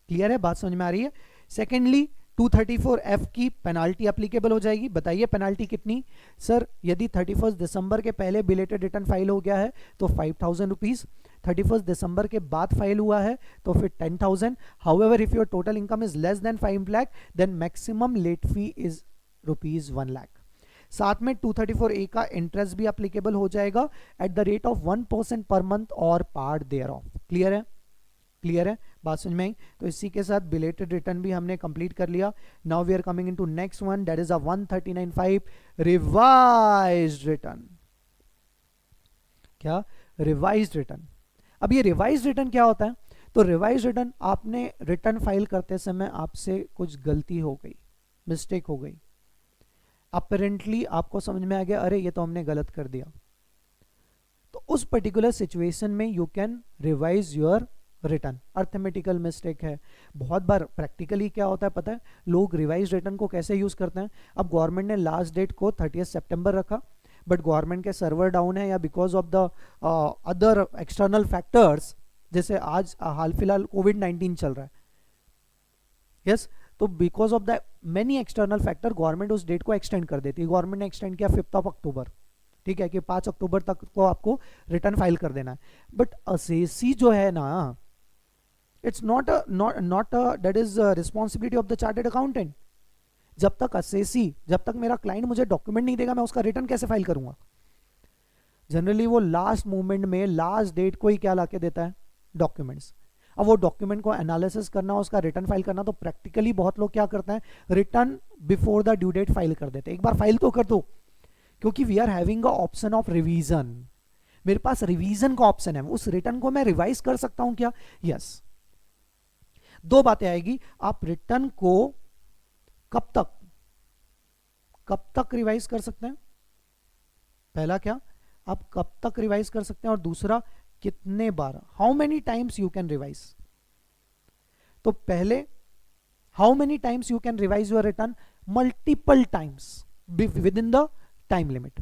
क्लियर है, बात समझ में आ रही है? सेकेंडली 234F की पेनाल्टी एप्लीकेबल हो जाएगी। बताइए पेनाल्टी कितनी? सर यदि 31 दिसंबर के पहले बिलेटेड रिटर्न फाइल हो गया है तो 5,000 रुपीज, 31 दिसंबर के बाद फाइल हुआ है तो फिर 10,000। However if your total income is less than 5 lakh then maximum late fee is rupees 1 lakh. साथ में 234A का इंटरेस्ट भी एप्लीकेबल हो जाएगा at the rate of 1% per month और पार्ट देयर ऑफ। क्लियर है? क्लियर है, बात समझ में आई? तो इसी के साथ बिलेटेड रिटर्न भी हमने कंप्लीट कर लिया। Now we are coming into next one, that is a 139.5 revised return. क्या? Revised return. अब ये रिवाइज्ड रिटर्न क्या होता है? तो रिवाइज्ड रिटर्न, आपने रिटर्न फाइल करते समय आपसे कुछ गलती हो गई, मिस्टेक हो गई, अपेरेंटली आपको समझ में आ गया अरे ये तो हमने गलत कर दिया, तो उस पर्टिकुलर सिचुएशन में you can revise your return. Arithmetical mistake है, बहुत बार प्रैक्टिकली क्या होता है पता है, लोग रिवाइज रिटर्न को कैसे यूज करते हैं। अब गवर्नमेंट ने लास्ट डेट को 30 सितंबर रखा, बट गवर्नमेंट के सर्वर डाउन है या because of the other external factors, जैसे आज हाल फिलहाल कोविड-19 चल रहा है, यस तो because of the many external factor government उस डेट को एक्सटेंड कर देती है। गवर्नमेंट ने एक्सटेंड किया 5 अक्टूबर, ठीक है, कि 5 अक्टूबर तक को आपको रिटर्न फाइल कर देना है। बट असेसी जो है ना, it's not that is responsibility of the chartered accountant. जब तक असेसी, जब तक मेरा क्लाइंट मुझे डॉक्यूमेंट नहीं देगा मैं उसका रिटर्न कैसे फाइल करूंगा? जनरली वो लास्ट मोमेंट में लास्ट डेट को ही क्या लाके देता है? डॉक्यूमेंट्स। अब वो डॉक्यूमेंट को एनालिसिस करना, उसका रिटर्न फाइल करना, तो प्रैक्टिकली बहुत लोग क्या करते हैं, return before the due date file कर देते हैं। एक बार फाइल तो कर दो, क्योंकि we are having a option of revision. मेरे पास रिवीजन का ऑप्शन है, उस रिटर्न को मैं रिवाइज कर सकता हूं क्या? यस। दो बातें आएगी, आप रिटर्न को कब तक रिवाइज कर सकते हैं? पहला क्या, आप कब तक रिवाइज कर सकते हैं, और दूसरा कितने बार, how many times you can revise. तो पहले how many times you can revise your return? Multiple times with in the time limit,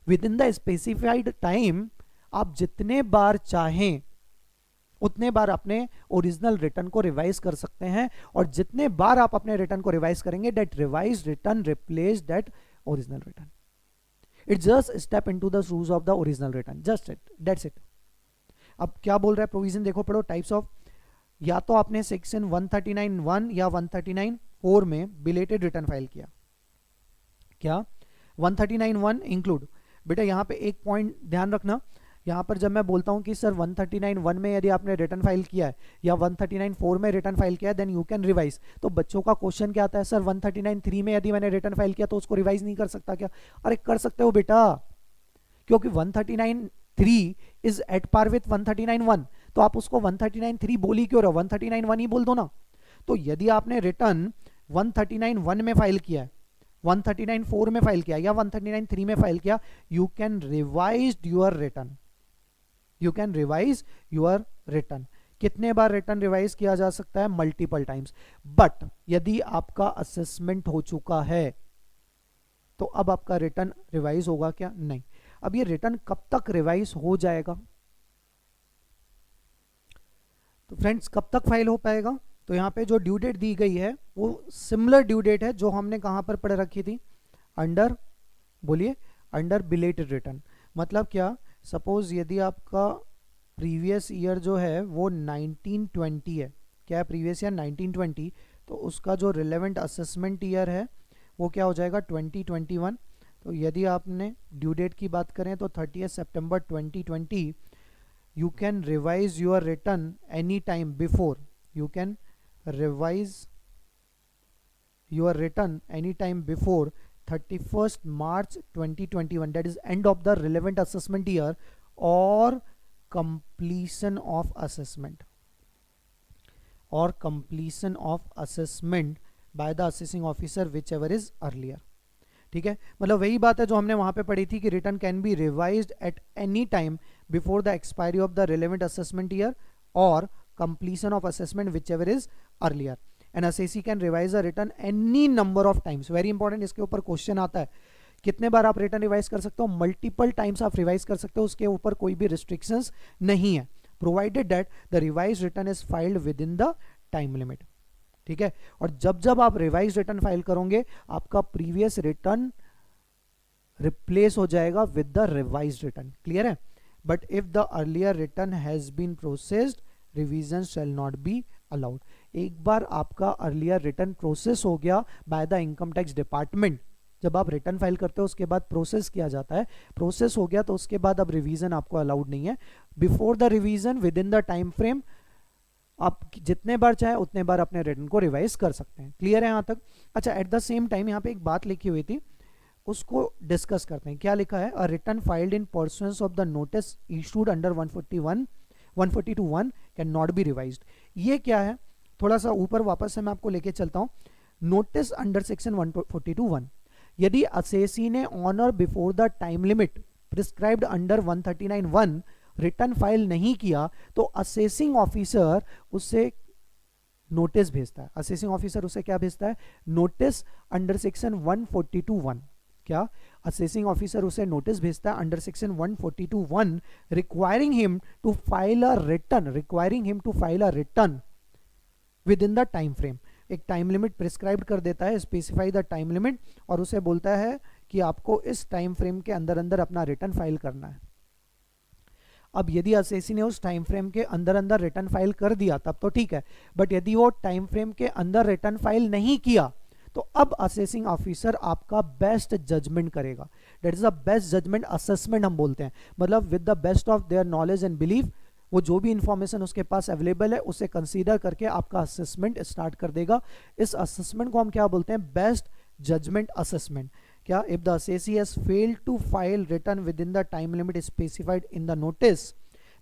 with in the specified time. आप जितने बार चाहें उतने बार अपने ओरिजिनल रिटर्न को रिवाइज कर सकते हैं, और जितने बार आप अपने रिटर्न को रिवाइज करेंगे that revise return replace that original return. It just step into the shoes of the original return, just it, that's it. अब क्या बोल रहा है प्रोविजन, देखो पढ़ो, टाइप्स ऑफ, या तो आपने सेक्शन 139(1) या 139(4) में बिलेटेड रिटर्न फाइल किया। क्या? 139(1) इंक्लूड, बेटा यहाँ पे एक पॉइंट ध्यान रखना, यहाँ पर जब मैं बोलता हूँ कि सर 139(1) में यदि आपने रिटर्न फाइल किया है या 139(4) में रिटर्न फाइल किया है देन यू कैन रिवाइज, तो बच्चों का क्वेश्चन क्या आता है, सर 139(3) में यदि मैंने रिटर्न फाइल किया तो उसको रिवाइज नहीं कर सकता क्या? अरे कर सकते हो बेटा, क्योंकि 139(3) इज एट पार विथ 139(1), तो आप उसको 139(3) बोल ही क्यों रहे हो, 139(1) ही बोल दो ना। तो यदि आपने रिटर्न 139(1) में फाइल किया है, 139(4) में फाइल किया या 139(3) में फाइल किया, you can revise your return, you can revise your return. कितने बार रिटर्न रिवाइज किया जा सकता है? Multiple times. बट यदि आपका असेसमेंट हो चुका है तो अब आपका रिटर्न रिवाइज होगा क्या? नहीं। अब ये रिटर्न कब तक रिवाइज हो जाएगा? तो फ्रेंड्स कब तक फाइल हो पाएगा? तो यहाँ पे जो ड्यू डेट दी गई है वो सिमिलर ड्यू डेट है जो हमने कहां पर पढ़ रखी थी, अंडर, बोलिए, अंडर बिलेटेड रिटर्न। मतलब क्या, सपोज यदि आपका प्रीवियस ईयर जो है वो 1920 है, क्या है प्रीवियस ईयर 1920, तो उसका जो रिलेवेंट असेसमेंट ईयर है वो क्या हो जाएगा 2021। तो यदि आपने ड्यू डेट की बात करें तो 30 सितंबर 2020, you can revise your return any time before, you can revise your return any time before 31st March 2021, that is end of the relevant assessment year or completion of assessment, or completion of assessment by the assessing officer whichever is earlier। ठीक है, मतलब वही बात है जो हमने वहां पे पढ़ी थी कि return can be revised at any time before the expiry of the relevant assessment year or completion of assessment which ever is earlier. And assessee can revise a return any number of times. Very important, इसके ऊपर question आता है कितने बार आप return revise कर सकते हो, multiple times आप रिवाइज कर सकते हो, उसके ऊपर कोई भी रिस्ट्रिक्शंस नहीं है, provided that the revise return is filed with in the time limit. ठीक है, और जब जब आप रिवाइज रिटर्न फाइल करोगे आपका प्रीवियस रिटर्न रिप्लेस हो जाएगा with the revise return. Clear है? But if the earlier return has been processed revision shall not be allowed. एक बार आपका अर्लियर रिटर्न प्रोसेस हो गया by the income tax department, जब आप रिटर्न फाइल करते हो उसके बाद प्रोसेस किया जाता है, प्रोसेस हो गया तो उसके बाद अब रिवीजन आपको अलाउड नहीं है। Before the revision with in the time frame आप जितने बार चाहे उतने बार अपने रिटर्न को रिवाइज कर सकते हैं। क्लियर है यहाँ तक? अच्छा, एट द सेम टाइम यहाँ पे एक बात लिखी हुई थी, उसको डिस्कस करते हैं। क्या लिखा है? A return filed in pursuance of the notice issued under 142(1) can not be revised. ये क्या है? थोड़ा सा ऊपर वापस से मैं आपको लेके चलता हूँ। नोटिस अंडर सेक्शन 142(1), यदि असेसी ने ऑन और before the time limit prescribed under 139(1) return file नहीं किया तो असेसिंग ऑफिसर उसे नोटिस भेजता है। असेसिंग ऑफिसर उसे क्या भेजता है? Notice under section 142(1). क्या? असेसिंग ऑफिसर उसे नोटिस भेजता है under section 142(1) requiring him to file a return with in the time frame. एक टाइम लिमिट प्रिस्क्राइब कर देता है, स्पेसिफाई द टाइम लिमिट, और उसे बोलता है कि आपको इस टाइम फ्रेम के अंदर अंदर अपना रिटर्न फाइल करना है। अब यदि असेसी ने उस टाइम फ्रेम के अंदर अंदर रिटर्न फाइल कर दिया तब तो ठीक है, बट यदि वो टाइम फ्रेम के अंदर रिटर्न फाइल नहीं किया तो अब असेसिंग ऑफिसर आपका बेस्ट जजमेंट करेगा। That is the best judgment assessment हम बोलते हैं, मतलब with the best of their knowledge and belief, वो जो भी इंफॉर्मेशन उसके पास अवेलेबल है उसे कंसीडर करके आपका असेसमेंट स्टार्ट कर देगा। इस असेसमेंट को हम क्या बोलते हैं? Best judgment assessment. क्या? If the assessee has failed to file return with in the time limit specified in the notice,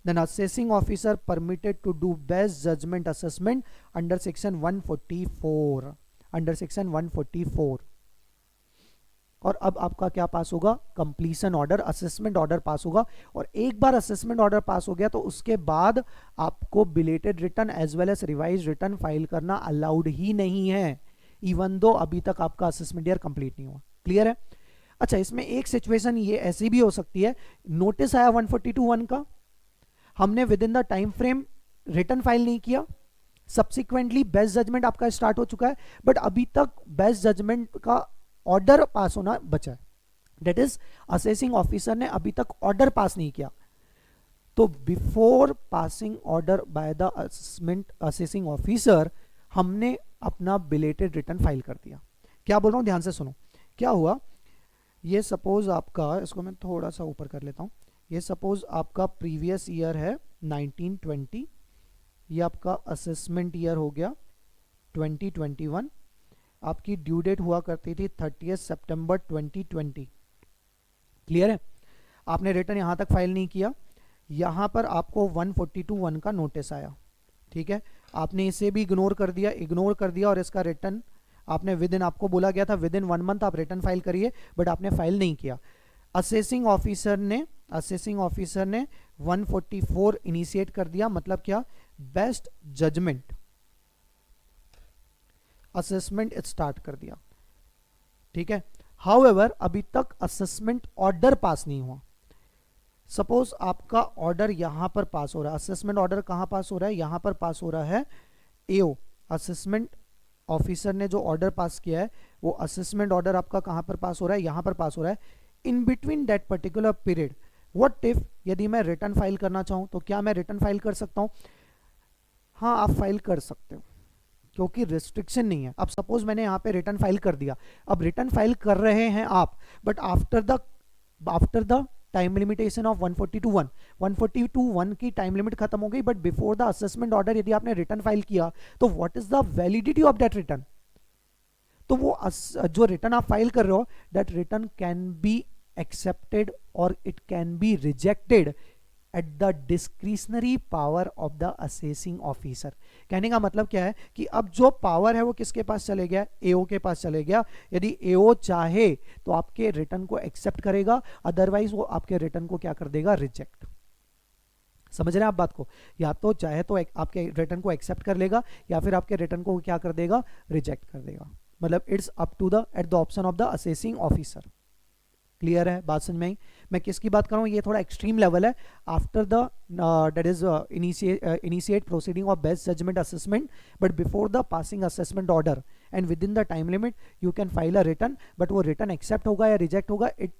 then assessing officer permitted to do best judgment assessment under section 144, under section 144। और अब आपका क्या पास होगा? Completion order, assessment order pass होगा। और एक बार assessment order pass हो गया तो उसके बाद आपको belated return as well as revise return file करना अलाउड ही नहीं है, इवन दो अभी तक आपका असेसमेंट ईयर कंप्लीट नहीं हुआ। क्लियर है? अच्छा, इसमें एक सिचुएशन ये ऐसी भी हो सकती है, नोटिस आया 142(1) का, हमने with in the time frame return file नहीं किया, सब्सिक्वेंटली बेस्ट जजमेंट आपका स्टार्ट हो चुका है, बट अभी तक बेस्ट जजमेंट का ऑर्डर पास होना बचा है। दैट इज असेसिंग ऑफिसर ने अभी तक ऑर्डर पास नहीं किया, तो before passing order by the assessing officer हमने अपना बिलेटेड रिटर्न फाइल कर दिया। क्या बोल रहा हूं? ध्यान से सुनो। क्या हुआ? ये सपोज आपका, इसको मैं थोड़ा सा ऊपर कर लेता हूं, ये सपोज आपका प्रीवियस ईयर है 1920, ये आपका असेसमेंट ईयर हो गया 2021, आपकी ड्यू डेट हुआ करती थी 30 सितंबर 2020। क्लियर है? आपने रिटर्न यहां तक फाइल नहीं किया, यहां पर आपको 142(1) का नोटिस आया। ठीक है, आपने इसे भी इग्नोर कर दिया और इसका रिटर्न आपने विद इन, आपको बोला गया था विद इन 1 मंथ आप रिटर्न फाइल करिए, बट आपने फाइल नहीं किया। असेसिंग ऑफिसर ने 144 इनिशिएट कर दिया, मतलब क्या? बेस्ट जजमेंट असेसमेंट स्टार्ट कर दिया। ठीक है, हाउएवर अभी तक असेसमेंट ऑर्डर पास नहीं हुआ। सपोज आपका ऑर्डर यहां पर पास हो रहा है, असेसमेंट ऑर्डर कहां पास हो रहा है? यहां पर पास हो रहा है एओ, असेसमेंट ऑफिसर ने जो ऑर्डर पास किया है वो असेसमेंट ऑर्डर आपका कहां पर पास हो रहा है? यहां पर पास हो रहा है। In between that particular period, what if यदि मैं रिटर्न फाइल करना चाहूं तो क्या मैं रिटर्न फाइल कर सकता हूं? हाँ, आप फाइल कर सकते हो। क्योंकि रिस्ट्रिक्शन नहीं है। अब सपोज मैंने यहाँ पे रिटर्न फाइल कर दिया, अब रिटर्न फाइल कर रहे हैं आप, but after the time limitation of 142(1) की टाइम लिमिट खत्म हो गई, but before the assessment order यदि आपने रिटर्न फाइल किया तो what is the validity of that return? तो वो जो रिटर्न आप फाइल कर रहे हो, that return can be accepted or it can be rejected at the discretionary power of the assessing officer. कहने का मतलब क्या है कि अब जो पावर है वो किसके पास चले गया? एओ के पास चले गया। यदि एओ चाहे तो आपके रिटर्न को एक्सेप्ट करेगा, अदरवाइज वो आपके रिटर्न को क्या कर देगा? रिजेक्ट। समझ रहे हैं आप बात को? या तो चाहे तो आपके रिटर्न को एक्सेप्ट कर लेगा, या फिर आपके रिटर्न को क्या कर देगा? रिजेक्ट कर देगा। मतलब it's up to the at the option of the assessing officer. Clear है? बात समझ में आई? मैं किसकी बात कर रहा हूँ? ये थोड़ा एक्सट्रीम लेवल है। After the that is initiate proceeding of best judgment assessment, but before the passing assessment order and with in the time limit you can file a return, but वो रिटर्न एक्सेप्ट होगा या reject होगा it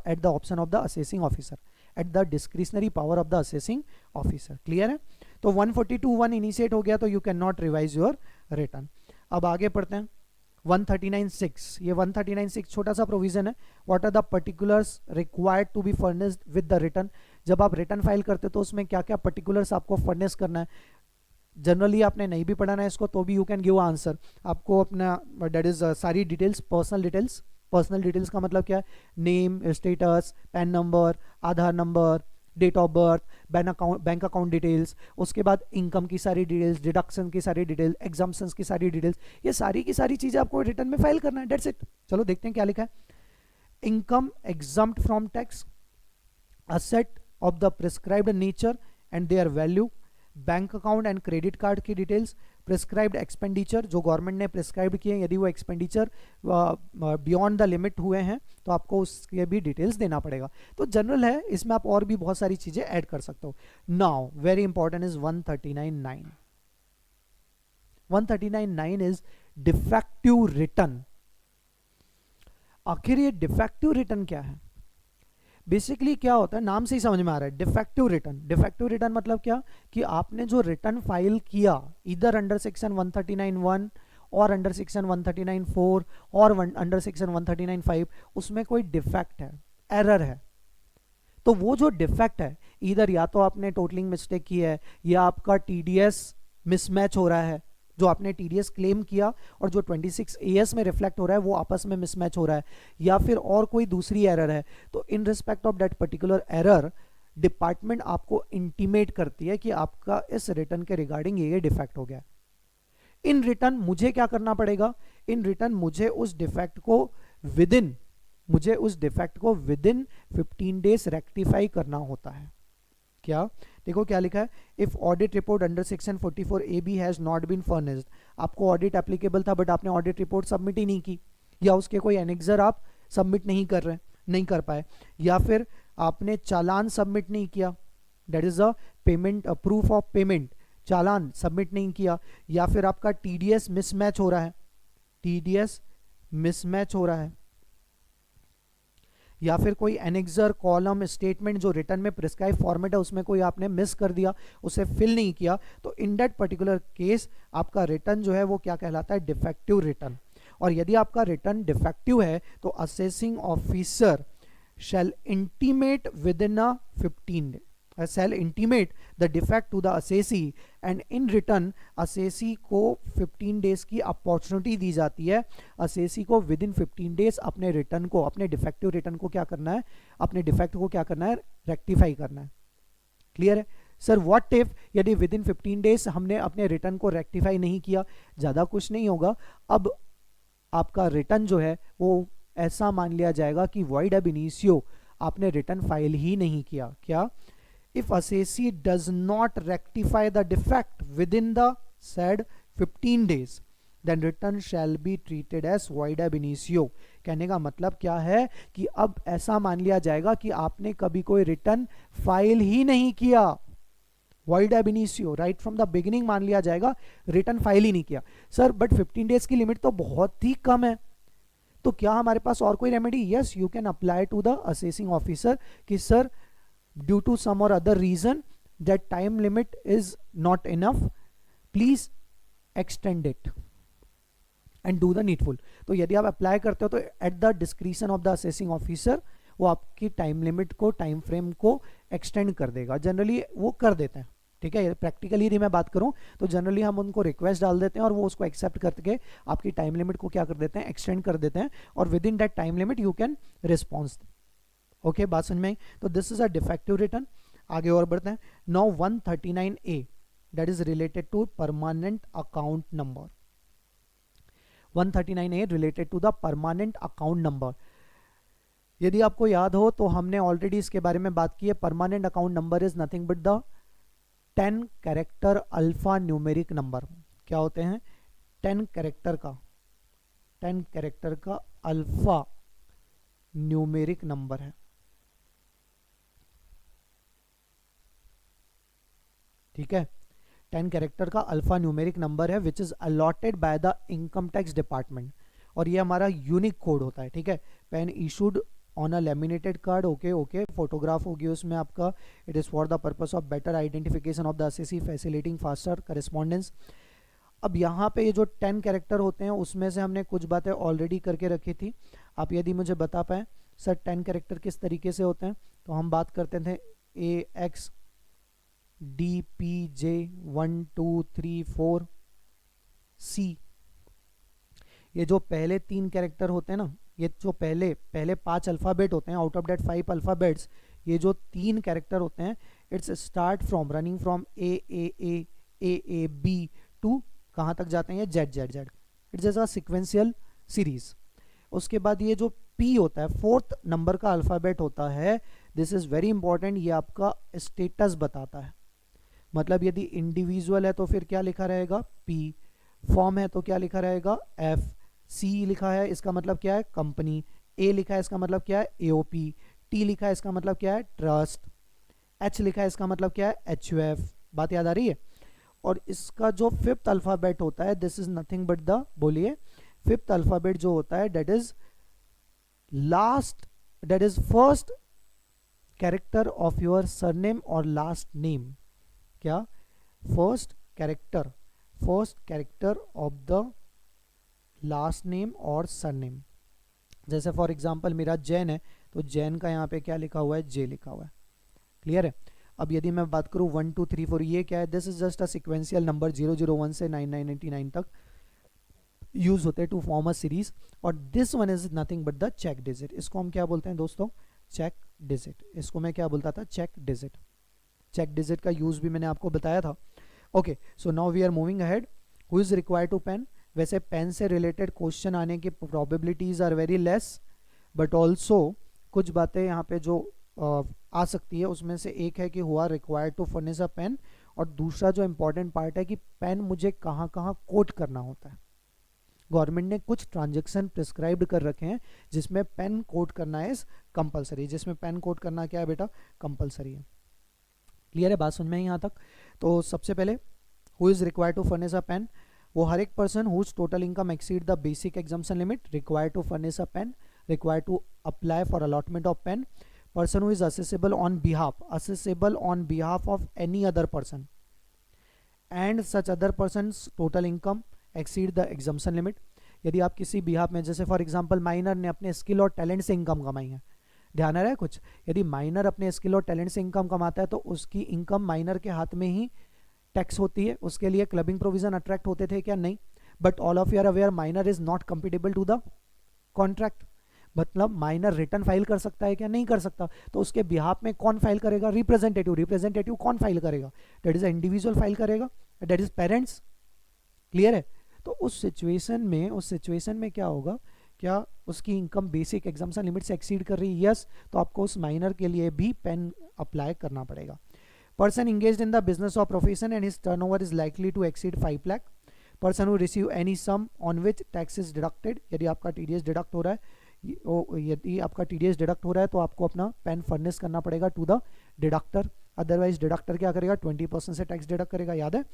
at the option of the assessing officer, at the discretionary power of the assessing officer. Clear है? तो 142(1) initiate हो गया तो you can not revise your return. अब आगे पढ़ते हैं 139(6). ये 139(6) छोटा सा प्रोविजन है। What are the particulars required to be furnished with the return? जब आप रिटर्न फाइल करते हो तो उसमें क्या क्या पर्टिकुलर्स आपको फर्निश करना है? जनरली आपने नहीं भी पढ़ाना है इसको तो भी यू कैन गिव आंसर। आपको अपना दैट इज सारी details, personal details. Personal details का मतलब क्या है? Name, status, PAN number, Aadhaar number, date of birth, bank account details, उसके बाद इनकम की सारी डिटेल्स, डिडक्शन की सारी डिटेल्स, एग्जाम्पशंस की सारी डिटेल्स, ये सारी की सारी चीजें आपको रिटर्न में फाइल करना है। That's it. चलो देखते हैं क्या लिखा है। Income exempt from tax, asset of the prescribed nature and their value, bank account and credit card की डिटेल्स, प्रिस्क्राइब्ड एक्सपेंडिचर जो गवर्नमेंट ने प्रिस्क्राइब किए, यदि वो एक्सपेंडिचर बियॉन्ड द लिमिट हुए हैं तो आपको उसके भी डिटेल्स देना पड़ेगा। तो जनरल है, इसमें आप और भी बहुत सारी चीजें ऐड कर सकते हो। Now very important is 139(9). 139(9) is defective return. आखिर ये डिफेक्टिव रिटर्न क्या है? बेसिकली क्या होता है, नाम से ही समझ में आ रहा है, डिफेक्टिव रिटर्न। डिफेक्टिव रिटर्न मतलब क्या कि आपने जो रिटर्न फाइल किया इधर अंडर सेक्शन 139(1) और अंडर सेक्शन 139(4) और अंडर सेक्शन 139(5), उसमें कोई डिफेक्ट है, एरर है। तो वो जो डिफेक्ट है, इधर या तो आपने टोटलिंग मिस्टेक की है, या आपका टीडीएस मिसमैच हो रहा है, जो आपने टीडीएस क्लेम किया और जो 26 AS में रिफ्लेक्ट हो रहा है वो आपस में मिसमैच हो रहा है, या फिर और कोई दूसरी एरर है। तो इन respect of that particular error department आपको इंटीमेट करती है कि आपका इस रिटर्न के रिगार्डिंग ये डिफेक्ट हो गया। इन रिटर्न मुझे क्या करना पड़ेगा? इन रिटर्न मुझे उस डिफेक्ट को विदिन 15 डेज रेक्टिफाई करना होता है। क्या? देखो क्या लिखा है। If audit report under section 44AB has not been furnished, आपको ऑडिट एप्लीकेबल था बट आपने ऑडिट रिपोर्ट सबमिट ही नहीं की, या उसके कोई एनेक्सर आप सबमिट नहीं कर पाए, या फिर आपने चालान सबमिट नहीं किया, that is a payment, proof of payment, challan submit नहीं किया, या फिर आपका टीडीएस मिसमैच हो रहा है, या फिर कोई एनेक्सर कॉलम स्टेटमेंट जो रिटर्न में प्रिस्क्राइब फॉर्मेट है उसमें कोई आपने मिस कर दिया, उसे फिल नहीं किया, तो इन दैट पर्टिकुलर केस आपका रिटर्न जो है वो क्या कहलाता है? Defective return. और यदि आपका रिटर्न डिफेक्टिव है तो assessing officer shall intimate within a 15 day shall intimate the defect to the assessee, and in return assessee को 15 days की अपॉर्चुनिटी दी जाती है। assessee को विद इन 15 days अपने रिटर्न को, अपने डिफेक्टिव रिटर्न को क्या करना है? अपने डिफेक्ट को क्या करना है? रेक्टिफाई करना है। क्लियर है? सर व्हाट इफ यदि विद इन 15 डेज हमने अपने रिटर्न को रेक्टिफाई नहीं किया? ज़्यादा कुछ नहीं होगा, अब आपका रिटर्न जो है वो ऐसा मान लिया जाएगा कि वॉइड ab initio, आपने रिटर्न फाइल ही नहीं किया। क्या? If assessee does not rectify the defect within the said 15 days then return shall be treated as void ab initio। कहने का मतलब क्या है कि अब ऐसा मान लिया जाएगा कि आपने कभी कोई रिटर्न फाइल ही नहीं किया, void ab initio, right from the beginning मान लिया जाएगा रिटर्न फाइल ही नहीं किया। सर बट 15 डेज की लिमिट तो बहुत ही कम है, तो क्या हमारे पास और कोई remedy? Yes, you can apply to the assessing officer कि sir due to some or other reason that time limit is not enough, please extend it and do the needful. तो यदि आप अप्लाई करते हो तो at the discretion of the assessing officer वो आपकी time limit को, टाइम फ्रेम को एक्सटेंड कर देगा। जनरली वो कर देते हैं, ठीक है। प्रैक्टिकली यदि मैं बात करूं तो जनरली हम उनको रिक्वेस्ट डाल देते हैं और वो उसको एक्सेप्ट करके आपकी टाइम लिमिट को क्या कर देते हैं, एक्सटेंड कर देते हैं, और within that time limit you can response. Okay, बात समझ में आई। तो this is a defective return. आगे और बढ़ते हैं। Now 139A that is related to permanent account number. 139A related to the permanent account number. यदि आपको याद हो तो हमने ऑलरेडी इसके बारे में बात की है। Permanent account number is nothing but the 10 character alpha numeric number. क्या होते हैं? 10 कैरेक्टर का अल्फा न्यूमेरिक नंबर है, ठीक है। 10 कैरेक्टर का अल्फा न्यूमेरिक नंबर है which is allotted by the income tax department, और ये हमारा यूनिक कोड होता है, ठीक है। PAN issued on a laminated card, okay, photograph होगी उसमें आपका। It is for the purpose of better identification of the assessee, facilitating faster correspondence. अब यहाँ पे ये जो 10 कैरेक्टर होते हैं उसमें से हमने कुछ बातें ऑलरेडी करके रखी थी। आप यदि मुझे बता पाए सर 10 कैरेक्टर किस तरीके से होते हैं, तो हम बात करते थे AX DPJ 1 2 3 4 C। ये जो पहले 3 कैरेक्टर होते हैं ना, ये जो पहले 5 अल्फाबेट होते हैं, आउट ऑफ दैट 5 अल्फाबेट्स, ये जो 3 कैरेक्टर होते हैं it's start from running from A B to कहाँ तक जाते हैं ये Z। इट्स जैसा सिक्वेंशियल सीरीज। उसके बाद ये जो P होता है, 4th नंबर का अल्फाबेट होता है, दिस इज वेरी इंपॉर्टेंट, ये आपका स्टेटस बताता है। मतलब यदि इंडिविजुअल है तो फिर क्या लिखा रहेगा P, फॉर्म है तो क्या लिखा रहेगा F, C लिखा है इसका मतलब क्या है कंपनी, A लिखा है इसका मतलब क्या है AOP, T लिखा है इसका मतलब क्या है ट्रस्ट, H लिखा है इसका मतलब क्या है HUF। बात याद आ रही है। और इसका जो 5th अल्फाबेट होता है this is nothing but the, बोलिए, 5th अल्फाबेट जो होता है that is first character of your surname और लास्ट नेम। क्या? First character of the last name और सरनेम। जैसे फॉर एग्जांपल मेरा जैन है तो जैन का यहाँ पे क्या लिखा हुआ है, जे लिखा हुआ है। क्लियर है। अब यदि मैं बात करूँ 1 2 3 4, ये क्या है, this is just a sequential number 001 से 9999 तक यूज होते हैं टू फॉर्म अ सीरीज। और this one is nothing but the check digit. इसको हम क्या बोलते हैं दोस्तों, चेक डिजिट। इसको मैं क्या बोलता था, चेक डिजिट। चेक डिजिट का यूज भी मैंने आपको बताया था। Okay, so now we are moving ahead. Who is required to PAN. वैसे पेन से रिलेटेड क्वेश्चन आने की probabilities are very less, but also कुछ बातें यहाँ पे जो आ सकती है उसमें से एक है कि who required to furnish a PAN, और दूसरा जो इंपॉर्टेंट पार्ट है कि पेन मुझे कहाँ कहाँ कोट करना होता है। गवर्नमेंट ने कुछ ट्रांजेक्शन प्रिस्क्राइब्ड कर रखे हैं जिसमें पेन कोट करना इज कंपलसरी, जिसमें पेन कोट करना क्या है बेटा, कंपलसरी है। क्लियर है, बात समझ में यहाँ तक। तो सबसे पहले who is required to furnish a PAN, वो हर एक person whose total income exceed the basic exemption limit, required to furnish a PAN, required to apply for allotment of PAN, person who is accessible on behalf of any other person, and such other person's total income exceed the exemption limit। यदि आप किसी behalf में, जैसे for example minor ने अपने skill और talent से income कमाई है, ध्यान आ रहा है कुछ, यदि माइनर अपने स्किल और टैलेंट से इनकम कमाता है तो उसकी इनकम माइनर के हाथ में ही टैक्स होती है। उसके लिए क्लबिंग प्रोविजन अट्रैक्ट होते थे क्या, नहीं। But all of you are aware minor is not compatible to the contract. मतलब माइनर रिटर्न फाइल कर सकता है क्या, नहीं कर सकता। तो उसके बिहाफ में कौन फाइल करेगा, रिप्रेजेंटेटिव कौन फाइल करेगा, दैट इज इंडिविजुअल फाइल करेगा, दैट इज पेरेंट्स। क्लियर है। तो उस सिचुएशन में क्या होगा, क्या उसकी इनकम बेसिक एग्जाम्पशन लिमिट से एक्सीड कर रही है, यस, तो आपको उस माइनर के लिए भी पेन अप्लाई करना पड़ेगा। Person engaged in the business or profession and his turnover is likely to exceed 5 lakh. Person who receive any sum on which tax is deducted, यदि आपका टीडीएस डिडक्ट हो रहा है, यदि आपका टीडीएस डिडक्ट हो रहा है तो आपको अपना पेन फर्निश करना पड़ेगा to the deductor, otherwise deductor क्या करेगा, 20% से टैक्स डिडक्ट करेगा, याद है।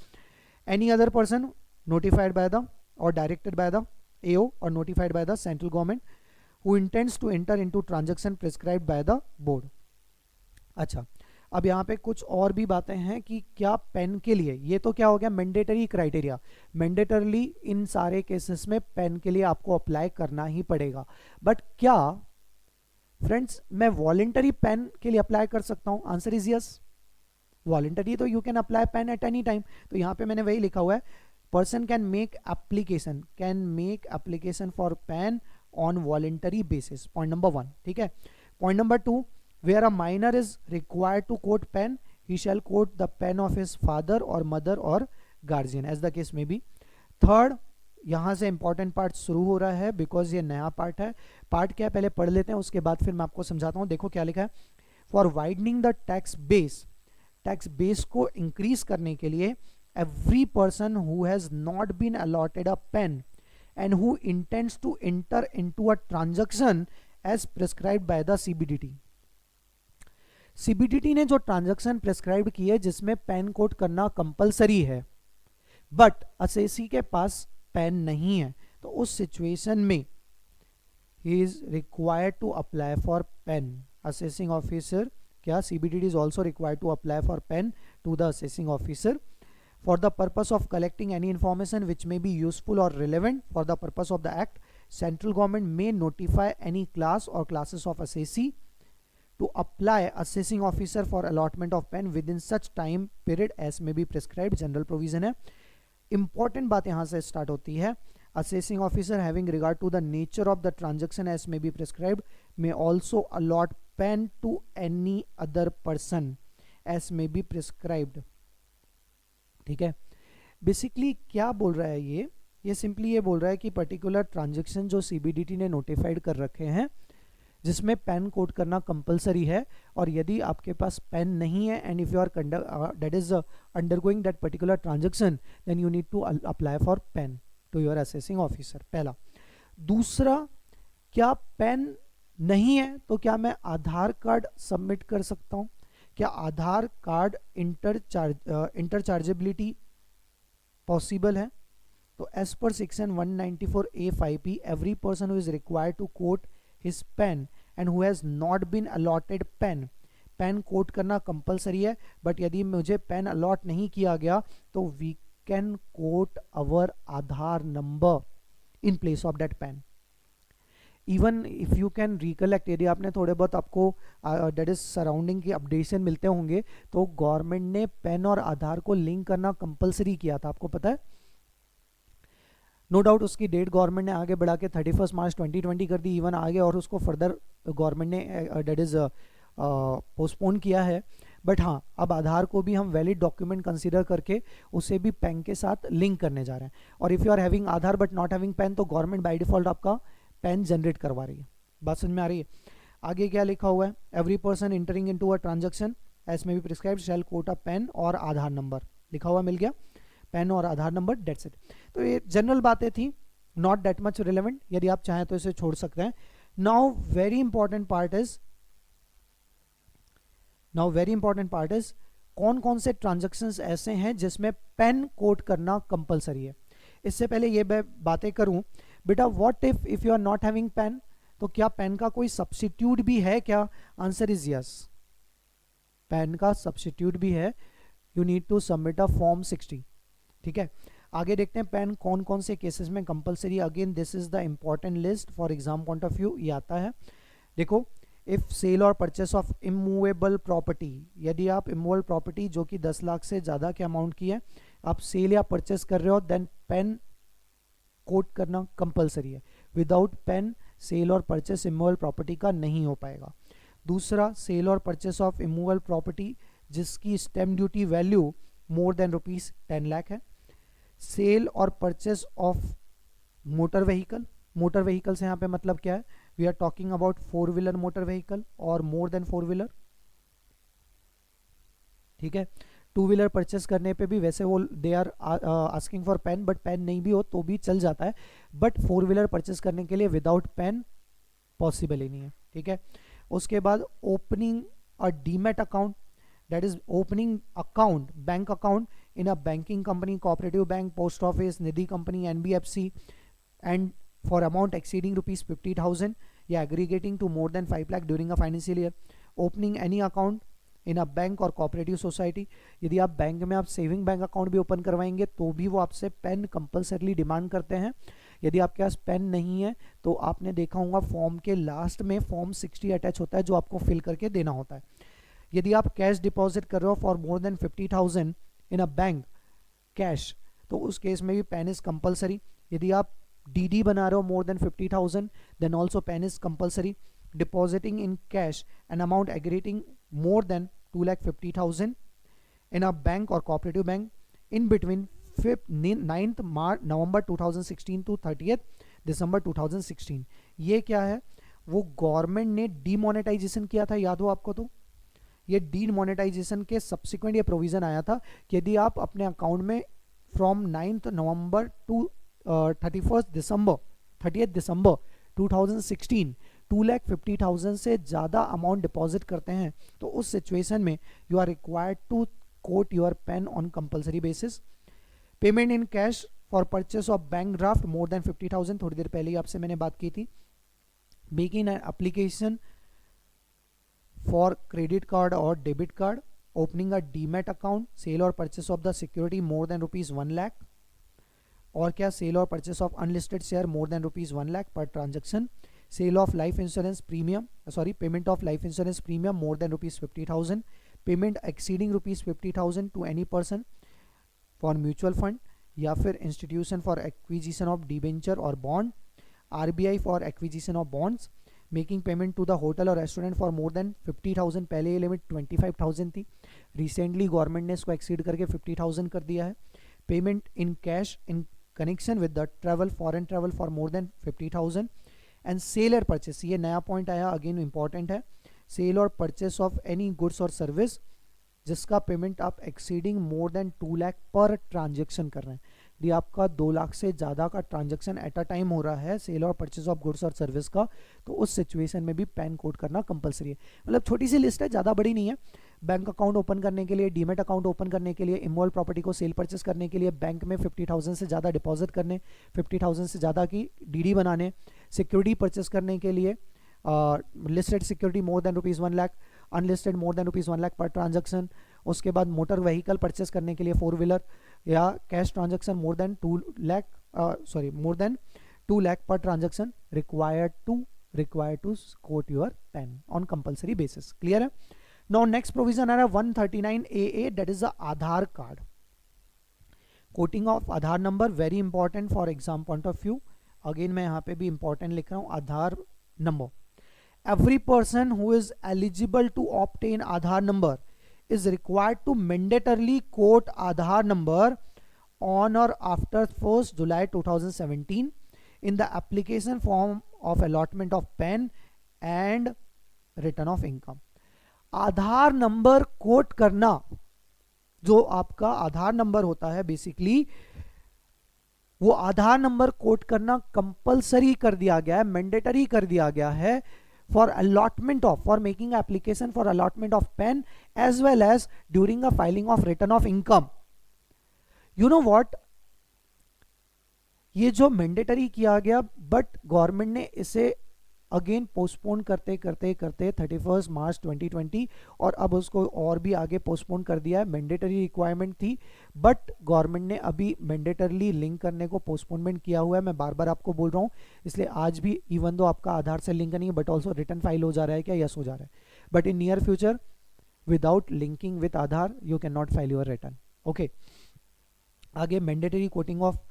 Any other person notified by the or directed by the AO or notified by the central government who intends to enter into transaction prescribed by the board. अच्छा, अब यहाँ पे कुछ और भी बातें हैं कि क्या पेन के लिए, ये तो क्या हो गया मैंडेटरी क्राइटेरिया, मैंडेटरली इन सारे केसेस में पेन के लिए आपको अप्लाई करना ही पड़ेगा। बट क्या फ्रेंड्स मैं वॉलेंटरी पेन के लिए अप्लाई कर सकता हूँ? Answer is yes. वॉलेंटरी तो you can apply PAN at any time, तो यहाँ पे मैंने वही लिखा हुआ है, person can make application for PAN on voluntary basis, point number 1। ठीक है, point number 2, where a minor is required to quote PAN, he shall quote the PAN of his father और मदर और गार्जियन एज द केस में be. Third, यहाँ से important part शुरू हो रहा है बिकॉज ये नया पार्ट है। पार्ट क्या है पहले पढ़ लेते हैं, उसके बाद फिर मैं आपको समझाता हूँ। देखो क्या लिखा है, for widening the tax base को इंक्रीज करने के लिए every person who has not been allotted a pen and who intends to enter into a transaction as prescribed by the CBDT ने जो ट्रांजैक्शन प्रेस्क्राइब की है जिसमें पेन कोड करना कंपलसरी है, बट असेसी के पास पेन नहीं है, तो उस सिचुएशन में he is required to apply for PAN. Assessing officer, क्या CBDT is also required to apply for pen to the assessing officer for the purpose of collecting any information which may be useful or relevant for the purpose of the act. Central government may notify any class or classes of assessee to apply assessing officer for allotment of pen within such time period as may be prescribed. General provision है। important बात यहाँ से start होती है, assessing officer having regard to the nature of the transaction as may be prescribed may also allot pen to any other person as may be prescribed। ठीक है, basically क्या बोल रहा है ये सिंपली ये बोल रहा है कि पर्टिकुलर ट्रांजैक्शन जो CBDT ने नोटिफाइड कर रखे हैं जिसमें पेन कोड करना कंपलसरी है, और यदि आपके पास पेन नहीं है and if you are that is undergoing that particular transaction then you need to apply for PAN to your assessing officer, पहला। दूसरा, क्या पेन नहीं है तो क्या मैं आधार कार्ड सबमिट कर सकता हूं? क्या आधार कार्ड इंटरचार्जेबिलिटी पॉसिबल है? तो as per section 194A5P every person who is required to quote his PAN and who has not been allotted PAN quote करना कंपलसरी है, बट यदि मुझे पेन अलॉट नहीं किया गया तो we can quote our Aadhaar number in place of that PAN. Even if you can recollect, यदि आपने थोड़े बहुत आपको दैट इज सराउंडिंग की अपडेशन मिलते होंगे, तो गवर्नमेंट ने पेन और आधार को लिंक करना कंपलसरी किया था, आपको पता है। नो डाउट उसकी डेट गवर्नमेंट ने आगे बढ़ा के 31 मार्च 2020 कर दी, इवन आगे, और उसको फर्दर गवर्नमेंट ने दैट इज पोस्टपोन किया है। बट हाँ, अब आधार को भी हम वैलिड डॉक्यूमेंट कंसीडर करके उसे भी पेन के साथ लिंक करने जा रहे हैं। और if you are having Aadhaar but not having PAN, तो गवर्नमेंट बाय डिफॉल्ट आपका पेन जनरेट करवा रही है। बात समझ में आ रही है? आगे क्या लिखा हुआ है, every person entering into a transaction as may be prescribed shall quote a PAN और आधार नंबर, लिखा हुआ मिल गया, पेन और आधार नंबर, डेट्स इट। तो ये जनरल बातें थी, नॉट दैट मच रिलेवेंट, यदि आप चाहें तो इसे छोड़ सकते हैं। Now very important part is कौन कौन से ट्रांजैक्शंस ऐसे हैं जिसमें पेन कोड करना कंपलसरी है। इससे पहले ये बातें करूं, बेटा what if you are not having PAN, तो क्या पेन का कोई सब्स्टिट्यूट भी है क्या? आंसर इज यस, पेन का सब्स्टिट्यूट भी है, you need to submit a form 60। ठीक है, आगे देखते हैं पेन कौन कौन से केसेस में compulsory. Again this is the important list for exam point of view, ये आता है। देखो, इफ सेल और परचेस ऑफ इमूवेबल प्रॉपर्टी, यदि आप इमूवेबल प्रॉपर्टी जो कि 10 लाख से ज़्यादा के अमाउंट की है आप सेल या परचेस कर रहे हो, देन पेन कोड करना कंपलसरी है। विदाउट पेन सेल और परचेस इमूवेबल प्रॉपर्टी का नहीं हो पाएगा। दूसरा, सेल और परचेस ऑफ इमूवेबल प्रॉपर्टी जिसकी stamp duty value more than ₹10 lakh है। सेल और purchase of motor vehicle, motor vehicle से यहाँ पे मतलब क्या है, we are talking about 4 wheeler motor vehicle और मोर देन 4 व्हीलर। ठीक है, 2 व्हीलर परचेस करने पे भी वैसे वो they are asking for PAN, but PAN नहीं भी हो तो भी चल जाता है, बट 4 व्हीलर परचेस करने के लिए विदाउट पेन पॉसिबल ही नहीं है। ठीक है, उसके बाद opening a demat account, that is opening account, bank account in a banking company, cooperative bank, post office, nidhi company, NBFC, and for amount exceeding ₹50,000 या aggregating to more than 5 lakh during a financial year. Opening any account in a bank और cooperative society, यदि आप bank में आप saving bank account भी open करवाएंगे तो भी वो आपसे पेन कंपल्सरली डिमांड करते हैं। यदि आपके पास पेन नहीं है तो आपने देखा होगा फॉर्म के लास्ट में फॉर्म 60 अटैच होता है जो आपको फिल करके देना होता है। यदि आप कैश डिपॉजिट कर रहे हो for more than 50,000 in a bank cash, तो उस केस में भी पेन इज कंपल्सरी। यदि आप डीडी बना रहे हो more than 50,000 then also PAN is compulsory. Depositing in cash an amount aggregating more than 2,50,000 in a bank or cooperative bank in between 9th November 2016 to 30th December 2016। ये क्या है, वो government ने डीमोनेटाइजेशन किया था, याद हो आपको? तो ये डीमोनेटाइजेशन के सब्सिक्वेंट ये प्रोविजन आया था कि यदि आप अपने अकाउंट में from 9th November to 30th दिसंबर 2016 2,50,000 से ज़्यादा अमाउंट डिपॉजिट करते हैं तो उस सिचुएशन में you are required to quote your PAN on compulsory basis. Payment in cash for purchase of bank draft more than 50,000, थोड़ी देर पहले ही आपसे मैंने बात की थी। Making an application for credit card or debit card, opening a demat account, sale और purchase of the security more than ₹1 lakh, और क्या, सेल और purchase of unlisted share more than ₹1 lakh पर transaction, sale of life insurance premium payment of life insurance premium more than ₹50,000, payment exceeding ₹50,000 to any person for mutual fund या फिर institution for acquisition of debenture और bond, RBI for acquisition of bonds, making payment to the hotel और restaurant for more than 50,000, पहले ये limit 25,000 थी, recently government ने इसको exceed करके 50,000 कर दिया है। Payment in cash in connection with the travel, foreign travel for more than 50,000 and sale और परचेस, ये नया पॉइंट आया, अगेन इंपॉर्टेंट है, सेल और परचेस ऑफ एनी गुड्स और सर्विस जिसका पेमेंट आप एक्सीडिंग मोर देन 2 लाख पर ट्रांजेक्शन कर रहे हैं। यदि आपका 2 लाख से ज़्यादा का ट्रांजेक्शन एट अ टाइम हो रहा है सेल और परचेस ऑफ गुड्स और सर्विस का, तो उस सिचुएशन में भी पैन कोड करना कंपलसरी है। मतलब छोटी सी लिस्ट है, ज़्यादा बड़ी नहीं है। बैंक अकाउंट ओपन करने के लिए, डीमेट अकाउंट ओपन करने के लिए, इमोल प्रॉपर्टी को सेल परचेस करने के लिए, बैंक में 50,000 से ज़्यादा डिपॉजिट करने, 50,000 से ज़्यादा की डीडी बनाने, सिक्योरिटी परचेस करने के लिए, listed security more than ₹1 lakh, unlisted मोर देन ₹1 लाख पर ट्रांजेक्शन, उसके बाद मोटर व्हीकल परचेस करने के लिए 4 व्हीलर या cash transaction more than 2 lakh पर transaction required to quote your PAN on compulsory basis. Clear है? नाउ नेक्स्ट प्रोविजन आ रहा है 139AA, that is the Aadhaar card. Quoting of Aadhaar number very important for exam point of view. Again मैं यहाँ पे भी important लिख रहा हूँ, Aadhaar number. Every person who is eligible to obtain Aadhaar number is required to mandatorily quote Aadhaar number on or after 1st July 2017 in the application form of allotment of PAN and return of income। Aadhaar number quote करना, जो आपका Aadhaar number होता है basically, वो Aadhaar number quote करना compulsory कर दिया गया है, मैंडेटरी कर दिया गया है for making application for allotment of PAN as well as during a filing of return of income। You know what, ये जो मैंडेटरी किया गया, बट गवर्नमेंट ने इसे अगेन पोस्टपोन करते 31 मार्च 2020 और अब उसको और भी आगे पोस्टपोन कर दिया है। मैंडेटरी रिक्वायरमेंट थी बट गवर्नमेंट ने अभी मैंडेटरली लिंक करने को पोस्टपोनमेंट किया हुआ है। मैं बार बार आपको बोल रहा हूँ, इसलिए आज भी इवन दो आपका आधार से लिंक नहीं है बट ऑल्सो रिटर्न फाइल हो जा रहा है क्या? यस हो जा रहा है, but in near future without linking with Aadhaar you can not file your return. Okay, आगे mandatory quoting of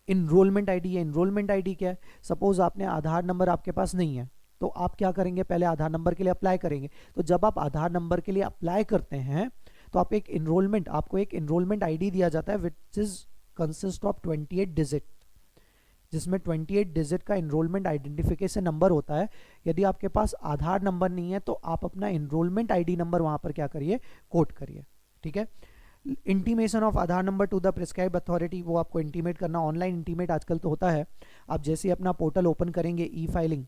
enrolment ID है। इनरोलमेंट आईडी क्या है? सपोज आपने आधार नंबर आपके पास नहीं है तो आप क्या करेंगे, पहले आधार नंबर के लिए अप्लाई करेंगे। तो जब आप आधार नंबर के लिए अप्लाई करते हैं तो आप आपको एक इनरोलमेंट आईडी दिया जाता है which is consist of 28 digit, जिसमें 28 डिजिट का इनरोलमेंट आइडेंटिफिकेशन नंबर होता है। यदि आपके पास आधार नंबर नहीं है तो आप अपना इनरोलमेंट आईडी नंबर वहां पर क्या करिए, कोट करिए। ठीक है। Intimation of Aadhaar number two the prescribe authority, वो आपको इंटीमेट करना, ऑनलाइन इंटीमेट आजकल तो होता है। आप जैसे ही अपना पोर्टल ओपन करेंगे ई फाइलिंग,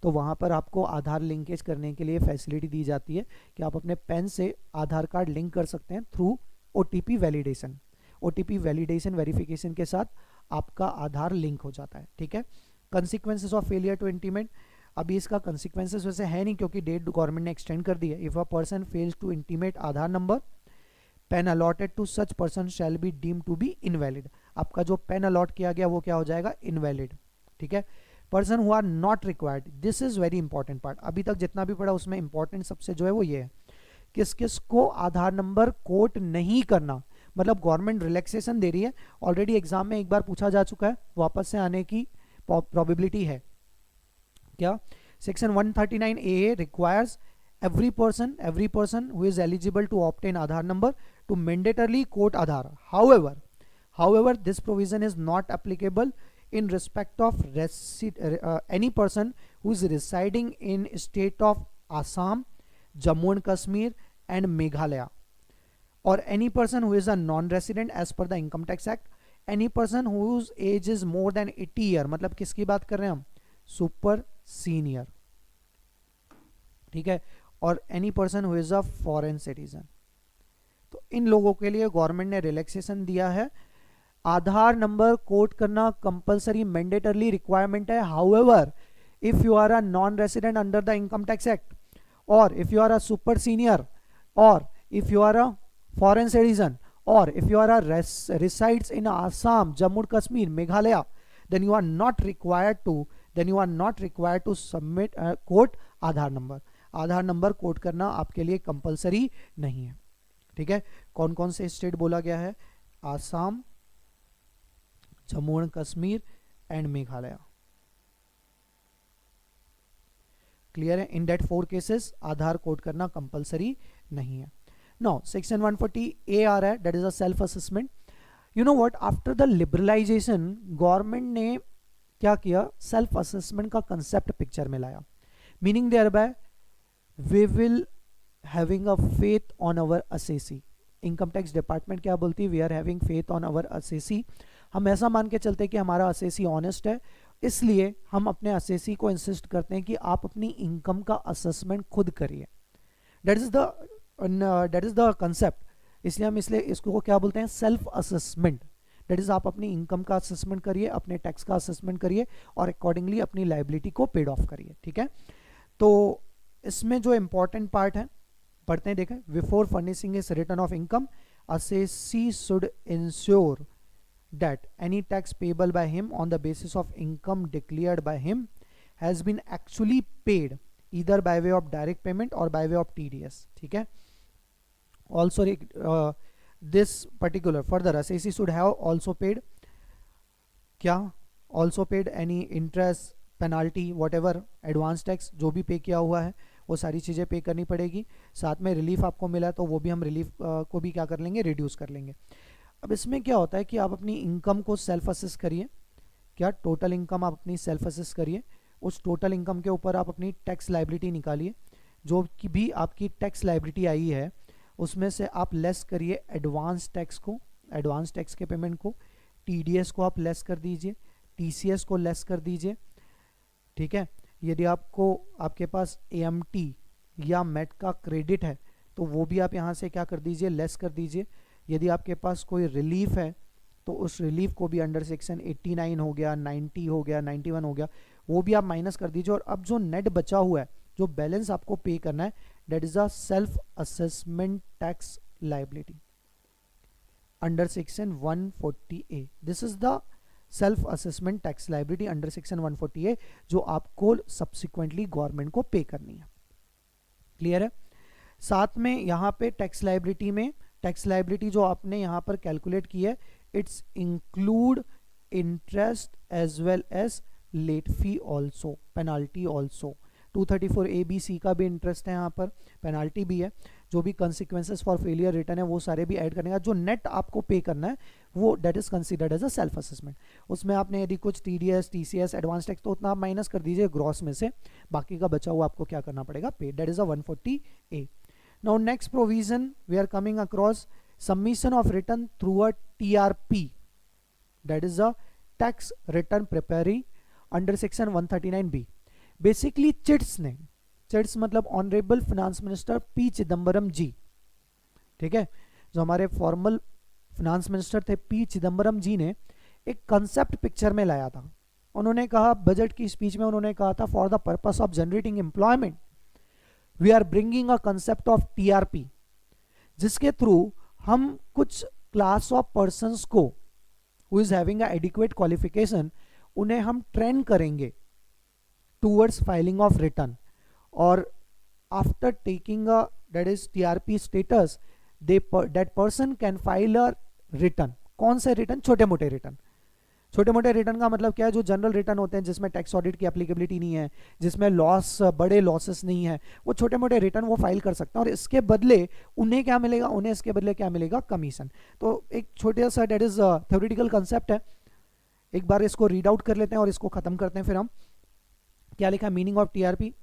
तो वहाँ पर आपको आधार लिंकेज करने के लिए फैसिलिटी दी जाती है कि आप अपने पेन से आधार कार्ड लिंक कर सकते हैं through OTP validation. OTP validation verification के साथ आपका आधार लिंक हो जाता है। ठीक है। Consequences of failure to intimate, अभी इसका कंसिक्वेंसेस वैसे है नहीं क्योंकि डेट गवर्नमेंट ने एक्सटेंड कर दी है. If a person fails to intimate Aadhaar number, PAN allotted to such person shall be deem to be invalid. आपका जो पेन अलॉट किया गया वो क्या हो जाएगा, इनवैलिड. ठीक है. Person who are not required, this is very important part. अभी तक जितना भी पढ़ा उसमें इंपॉर्टेंट सबसे जो है वो ये है, किस किस को आधार नंबर कोट नहीं करना. मतलब गवर्नमेंट रिलैक्सेशन दे रही है. ऑलरेडी एग्जाम में एक बार पूछा जा चुका है, वापस से आने की प्रोबेबिलिटी है. क्या? Section 139 A requires every person who is eligible to obtain Aadhaar number to mandatorily quote Aadhaar. However, this provision is not applicable in respect of any person who is residing in state of Assam, Jammu and Kashmir and Meghalaya, or any person who is a non-resident as per the Income Tax Act. Any person whose age is more than 80 year, मतलब किसकी बात कर रहे हैं हम, super senior. ठीक है. और any person who is a foreign citizen. तो इन लोगों के लिए गवर्नमेंट ने रिलैक्सेशन दिया है. आधार नंबर कोट करना कंपलसरी मैंडेटरली रिक्वायरमेंट है. However, if you are a non resident under the income tax act, और if you are a super senior, और if you are a foreign citizen, और if you are a resides in Assam, Jammu and Kashmir, Meghalaya, then you are not required to submit quote Aadhaar number. Aadhaar number quote करना आपके लिए compulsory नहीं है. ठीक है. कौन कौन से स्टेट बोला गया है, Assam, Jammu and Kashmir and Meghalaya. Clear है. In that 4 cases Aadhaar quote करना कंपलसरी नहीं है. नाउ सेक्शन 140 ए आ रहा है, that is a self assessment. You know what, after the liberalisation government ने क्या किया, सेल्फ असेसमेंट का कंसेप्ट पिक्चर में लाया. Meaning there bye we will having a faith on our assessee. Income tax department क्या बोलती है, we are having faith on our assessee. हम ऐसा मान के चलते हैं कि हमारा असेसी ऑनेस्ट है, इसलिए हम अपने असेसी को इंसिस्ट करते हैं कि आप अपनी इनकम का असेसमेंट खुद करिए. That is the concept. इसलिए हम इसको क्या बोलते हैं, सेल्फ असेसमेंट. दैट इज आप अपनी इनकम का असेसमेंट करिए, अपने टैक्स का असेसमेंट करिए और अकॉर्डिंगली अपनी लाइबिलिटी को पेड ऑफ करिए. ठीक है. तो इसमें जो इंपॉर्टेंट पार्ट है पढ़ते हैं. देखें, before furnishing is return of income, assessee should ensure that any tax payable by him on the basis of income declared by him has been actually paid either by way of direct payment or by way of TDS. ठीक है. Also this particular further assessee should have also paid क्या, also paid any interest, penalty, what ever advance tax जो भी पे किया हुआ है वो सारी चीज़ें पे करनी पड़ेगी. साथ में रिलीफ आपको मिला तो वो भी हम रिलीफ को भी क्या कर लेंगे, रिड्यूस कर लेंगे. अब इसमें क्या होता है कि आप अपनी इनकम को सेल्फ असेस करिए. क्या, टोटल इनकम आप अपनी सेल्फ असेस करिए. उस टोटल इनकम के ऊपर आप अपनी टैक्स लाइबिलिटी निकालिए. जो कि भी आपकी टैक्स लाइबिलिटी आई है उसमें से आप लेस करिए एडवांस टैक्स को, एडवांस टैक्स के पेमेंट को. TDS को आप लेस कर दीजिए, TCS को लेस कर दीजिए. ठीक है. यदि आपके पास AMT या MET का क्रेडिट है तो वो भी आप यहाँ से क्या कर दीजिए, लेस कर दीजिए. यदि आपके पास कोई रिलीफ है तो उस रिलीफ को भी अंडर सेक्शन 89 हो गया, 90 हो गया, 91 हो गया, वो भी आप माइनस कर दीजिए. और अब जो नेट बचा हुआ है, जो बैलेंस आपको पे करना है, that is a self assessment tax liability under section 140A. This is the self assessment tax liability under section 140A जो आपको सब्सिक्वेंटली गवर्नमेंट को पे करनी है. क्लियर है. साथ में यहाँ पे टैक्स लाइबिलिटी जो आपने यहाँ पर कैलकुलेट की है, it's include interest as well as late fee also, penalty also. 234A-B-C का भी इंटरेस्ट है यहाँ पर, पेनाल्टी भी है. जो भी कंसिक्वेंसेस फॉर फेलियर रिटर्न है वो सारे भी ऐड करने का. जो नेट आपको पे करना है वो that is considered as a self assessment. उसमें आपने यदि कुछ TDS, TCS, एडवांस टैक्स तो उतना आप माइनस कर दीजिए ग्रॉस में से, बाकी का बचा हुआ आपको क्या करना पड़ेगा, पे. That is a 140A. Now next provision we are coming across, submission of return through a TRP, that is a tax return preparer under section 139B. Basically चिट्स मतलब honourable finance minister P Chidambaram ji. ठीक है. जो हमारे formal finance minister थे P Chidambaram ji ने एक concept picture में लाया था उन्होंने कहा बजट की स्पीच में, उन्होंने कहा था for the purpose of generating employment we are bringing a concept of TRP, जिसके थ्रू हम कुछ क्लास ऑफ पर्संस को who is having a adequate qualification, उन्हें हम ट्रेन करेंगे टूवर्ड्स फाइलिंग ऑफ रिटर्न, और after taking a that is TRP status that person can file a return. कौन से रिटर्न? छोटे मोटे रिटर्न। छोटे मोटे रिटर्न का मतलब क्या है? जो जनरल रिटर्न होते हैं जिसमें टैक्स ऑडिट की एप्लीकेबिलिटी नहीं है, जिसमें लॉस, बड़े लॉसेस नहीं है, वो छोटे मोटे रिटर्न वो फाइल कर सकते हैं, और इसके बदले उन्हें क्या मिलेगा? उन्हें इसके बदले क्या मिलेगा? कमीशन। तो एक छोटा सा डेट इज थ्योरेटिकल कंसेप्ट है, एक बार इसको रीड आउट कर लेते हैं और इसको खत्म करते हैं फिर हम। क्या लिखा है meaning of TRP?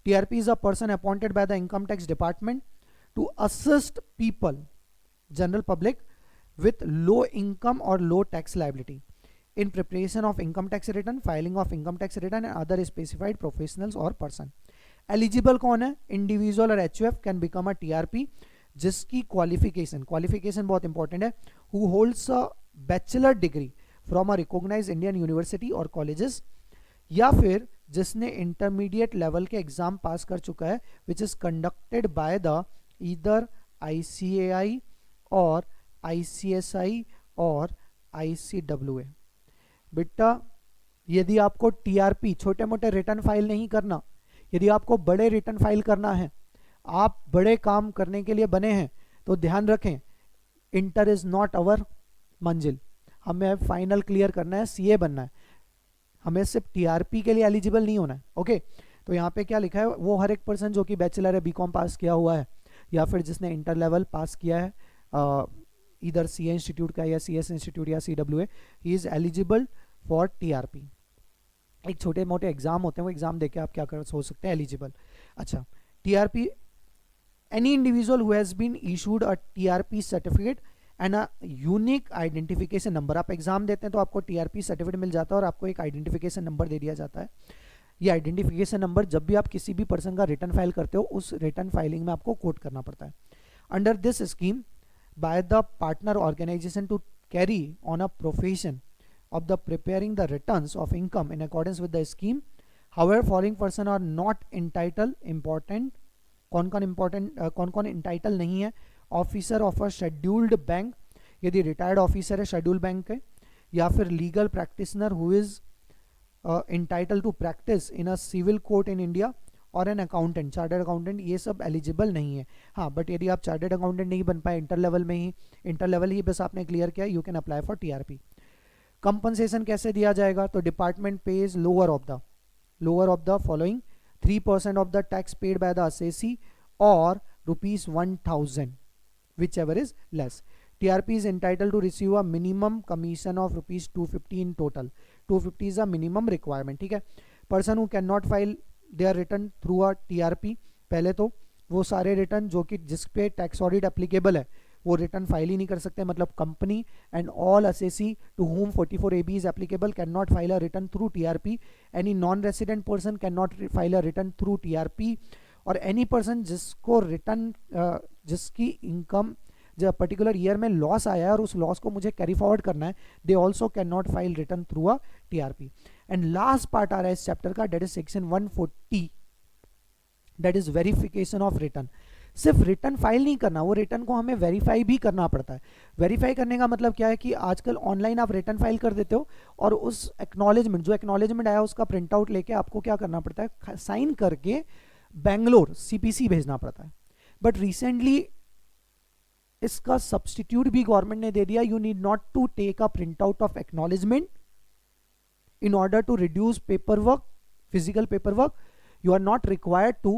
TRP is a person appointed by the income tax department to assist people, general public, with low income or low tax liability in preparation of income tax return, filing of income tax return and other specified professionals or person। eligible कौन है? individual और HUF can become a TRP जिसकी qualification बहुत important है, who holds a bachelor degree from a recognized Indian university और colleges, या फिर जिसने intermediate level के एग्जाम पास कर चुका है which is conducted by the either ICAI और ICSI और ICWA। बेटा यदि आपको टीआरपी छोटे मोटे रिटर्न फाइल नहीं करना, यदि आपको बड़े रिटर्न फाइल करना है, आप बड़े काम करने के लिए बने हैं, तो ध्यान रखें इंटर इज नॉट अवर मंजिल। हमें फाइनल क्लियर करना है, सीए बनना है, हमें सिर्फ टीआरपी के लिए एलिजिबल नहीं होना है। ओके, तो यहाँ पे क्या लिखा है? वो हर एक पर्सन जो कि बैचलर है, बीकॉम पास किया हुआ है, या फिर जिसने इंटर लेवल पास किया है इधर सीए इंस्टीट्यूट का या सीएस इंस्टीट्यूट या CWA, he is eligible for TRP. एक छोटे मोटे एग्जाम होते हैं, वो एग्जाम देके आप क्या कर सोच सकते हैं? एलिजिबल। अच्छा, TRP, any individual who has been issued a TRP certificate and a unique identification number. आप एग्जाम देते हैं तो आपको टीआरपी सर्टिफिकेट मिल जाता है और आपको एक आइडेंटिफिकेशन नंबर दे दिया जाता है। ये आइडेंटिफिकेशन नंबर जब भी आप किसी भी पर्सन का रिटर्न फाइल करते हो, उस रिटर्न फाइलिंग में आपको कोट करना पड़ता है। Under this scheme by the partner organization to carry on a profession of the preparing the returns of income in accordance with the scheme, however following person are not entitled, important कौन कौन entitled नहीं है? Officer of a scheduled bank, यदि retired officer है scheduled bank के, या फिर legal practitioner who is entitled to practice in a civil court in India, और एन अकाउंटेंट, चार्टर्ड अकाउंटेंट, ये सब एलिजिबल नहीं है। हाँ, बट यदि आप चार्टर्ड अकाउंटेंट नहीं बन पाए, इंटर लेवल ही बस आपने क्लियर किया, you can apply for TRP. Compensation कैसे दिया जाएगा? तो department pays lower of the following 3% of the tax paid by the assessee और ₹1000 which ever is less. TRP is entitle to receive a minimum commission of ₹250 in total. 250 is a minimum requirement, ठीक है। Person who can not file their return through a TRP, पहले तो वो सारे return जो कि जिस पे टैक्स ऑडिट एप्लीकेबल है वो रिटर्न फाइल ही नहीं कर सकते, मतलब company and all assessee to whom 44AB is applicable can not file a return through TRP. Any non resident person can not file a return through TRP, और any person जिसको return जिसकी income जो particular year में loss आया है और उस loss को मुझे कैरी फॉरवर्ड करना है, they also can not file return through a TRP. And last part आ रहा है इस चैप्टर का, that is section 140, that is verification of return. सिर्फ रिटर्न फाइल नहीं करना, वो रिटर्न को हमें वेरीफाई भी करना पड़ता है। वेरीफाई करने का मतलब क्या है कि आजकल ऑनलाइन आप रिटर्न फाइल कर देते हो और उस एक्नॉलेजमेंट, जो एक्नॉलेजमेंट आया उसका प्रिंट आउट लेके आपको क्या करना पड़ता है? साइन करके बेंगलोर सीपीसी भेजना पड़ता है। बट रिसेंटली इसका सब्सटीट्यूट भी गवर्नमेंट ने दे दिया, you need not to take a print out of acknowledgement in order to reduce paperwork, physical paperwork. You are not required to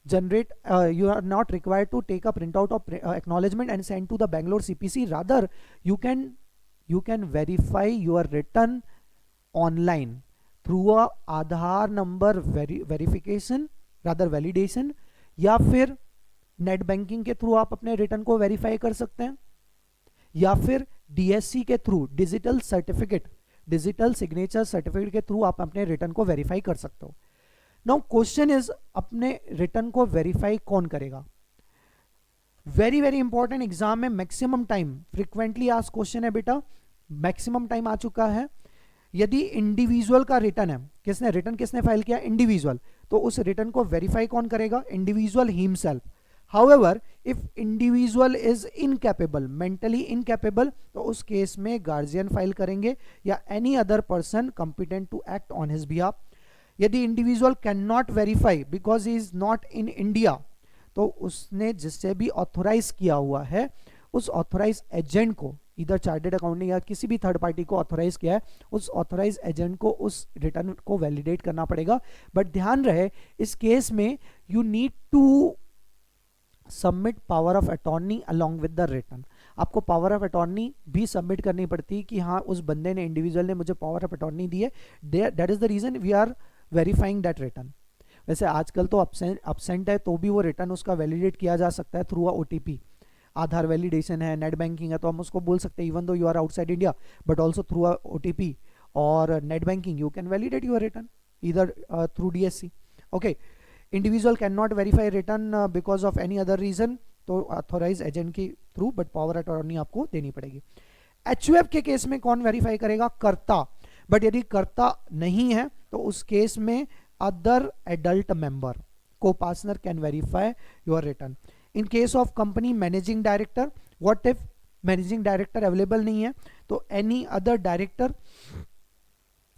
generate, you are not required to take a printout of acknowledgement and send to the Bangalore CPC. Rather, you can verify your return online through a Aadhaar number verification, rather validation, या फिर net banking के through आप अपने return को verify कर सकते हैं, या फिर डीएससी के थ्रू, डिजिटल सिग्नेचर सर्टिफिकेट के थ्रू आप अपने रिटर्न को वेरीफाई कर सकते हो। नाउ क्वेश्चन इज, अपने रिटर्न को वेरीफाई कौन करेगा? वेरी वेरी इंपॉर्टेंट, एग्जाम में maximum time, frequently asked question है बेटा, मैक्सिमम टाइम आ चुका है। यदि इंडिविजुअल का रिटर्न है, किसने फाइल किया, इंडिविजुअल, तो उस रिटर्न को वेरीफाई कौन करेगा, individual himself. However if individual is incapable, mentally incapable, तो उस केस में गार्जियन फाइल करेंगे या any other person competent to act on his behalf. यदि individual can not verify because he is not in India, तो उसने जिससे भी ऑथोराइज किया हुआ है उस ऑथोराइज एजेंट को, इधर चार्टर्ड अकाउंटिंग या किसी भी थर्ड पार्टी को ऑथोराइज किया है, उस ऑथोराइज एजेंट को उस रिटर्न को वैलिडेट करना पड़ेगा। बट ध्यान रहे इस केस में you need to submit power of attorney along with the return. आपको पावर ऑफ अटॉर्नी भी सबमिट करनी पड़ती है कि हाँ उस बंदे ने, इंडिविजुअल ने मुझे पावर ऑफ अटॉर्नी दी है, that is the reason we are verifying that return. वैसे आजकल तो absent है तो भी वो रिटर्न उसका वैलिडेट किया जा सकता है थ्रू OTP, आधार वैलिडेशन है, नेट बैंकिंग है, तो हम उसको बोल सकते हैं even though you are outside India but also through OTP और net banking you can validate your return इधर through DSC। Okay, individual can not verify return because of any other reason, तो ऑथोराइज एजेंट के थ्रू, but power attorney आपको देनी पड़ेगी। HUF के case में कौन वेरीफाई करेगा, कर्ता। बट यदि कर्ता नहीं है तो उस केस में other adult member, co-partner can verify your return. In case of company managing director, what if managing director available नहीं है, तो any other director,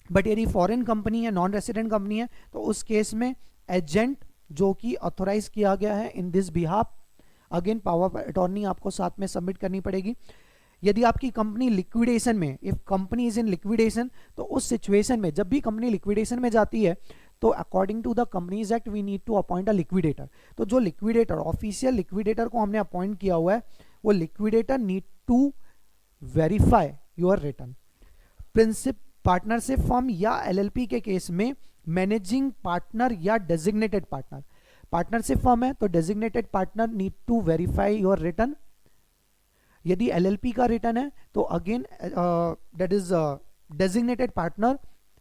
बट यदि फॉरेन कंपनी है, नॉन रेसिडेंट कंपनी है, तो उस केस में एजेंट जो कि ऑथोराइज किया गया है in this behalf, again power attorney आपको साथ में सबमिट करनी पड़ेगी। यदि आपकी कंपनी लिक्विडेशन में, if company is in liquidation, तो उस सिचुएशन में जब भी कंपनी लिक्विडेशन में जाती है तो according to the companies act we need to appoint a liquidator. तो जो लिक्विडेटर, ऑफिशियल लिक्विडेटर को हमने अपॉइंट किया हुआ है, वो liquidator need to verify your return. प्रिंसिप पार्टनरशिप फर्म या LLP के केस में मैनेजिंग पार्टनर या डेजिग्नेटेड पार्टनर, पार्टनरशिप फर्म है तो designated partner need to verify your return. यदि LLP का रिटर्न है तो again that is designated partner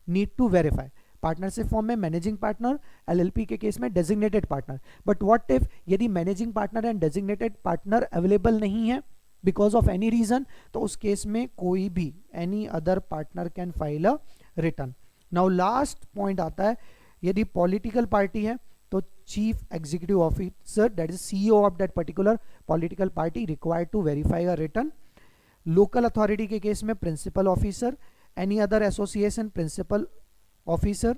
need to verify. Partnership form में मैनेजिंग पार्टनर, LLP के केस में designated partner. But what if यदि managing partner and designated partner available नहीं है बिकॉज ऑफ एनी रीजन, तो उस केस में कोई भी any other partner can file a return. Now last point आता है, यदि पॉलिटिकल पार्टी है तो chief executive officer that is CEO of that particular political party required to verify a return. Local authority के case में principal officer, any other association principal officer,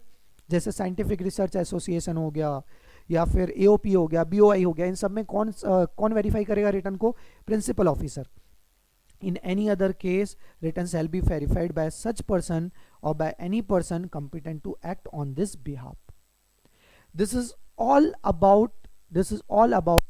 जैसे scientific research association हो गया या फिर AOP हो गया, BOI हो गया, इन सब में कौन वेरीफाई करेगा रिटर्न को, principal officer. In any other case return shall be verified by such person और by any person competent to act on this behalf. This is all about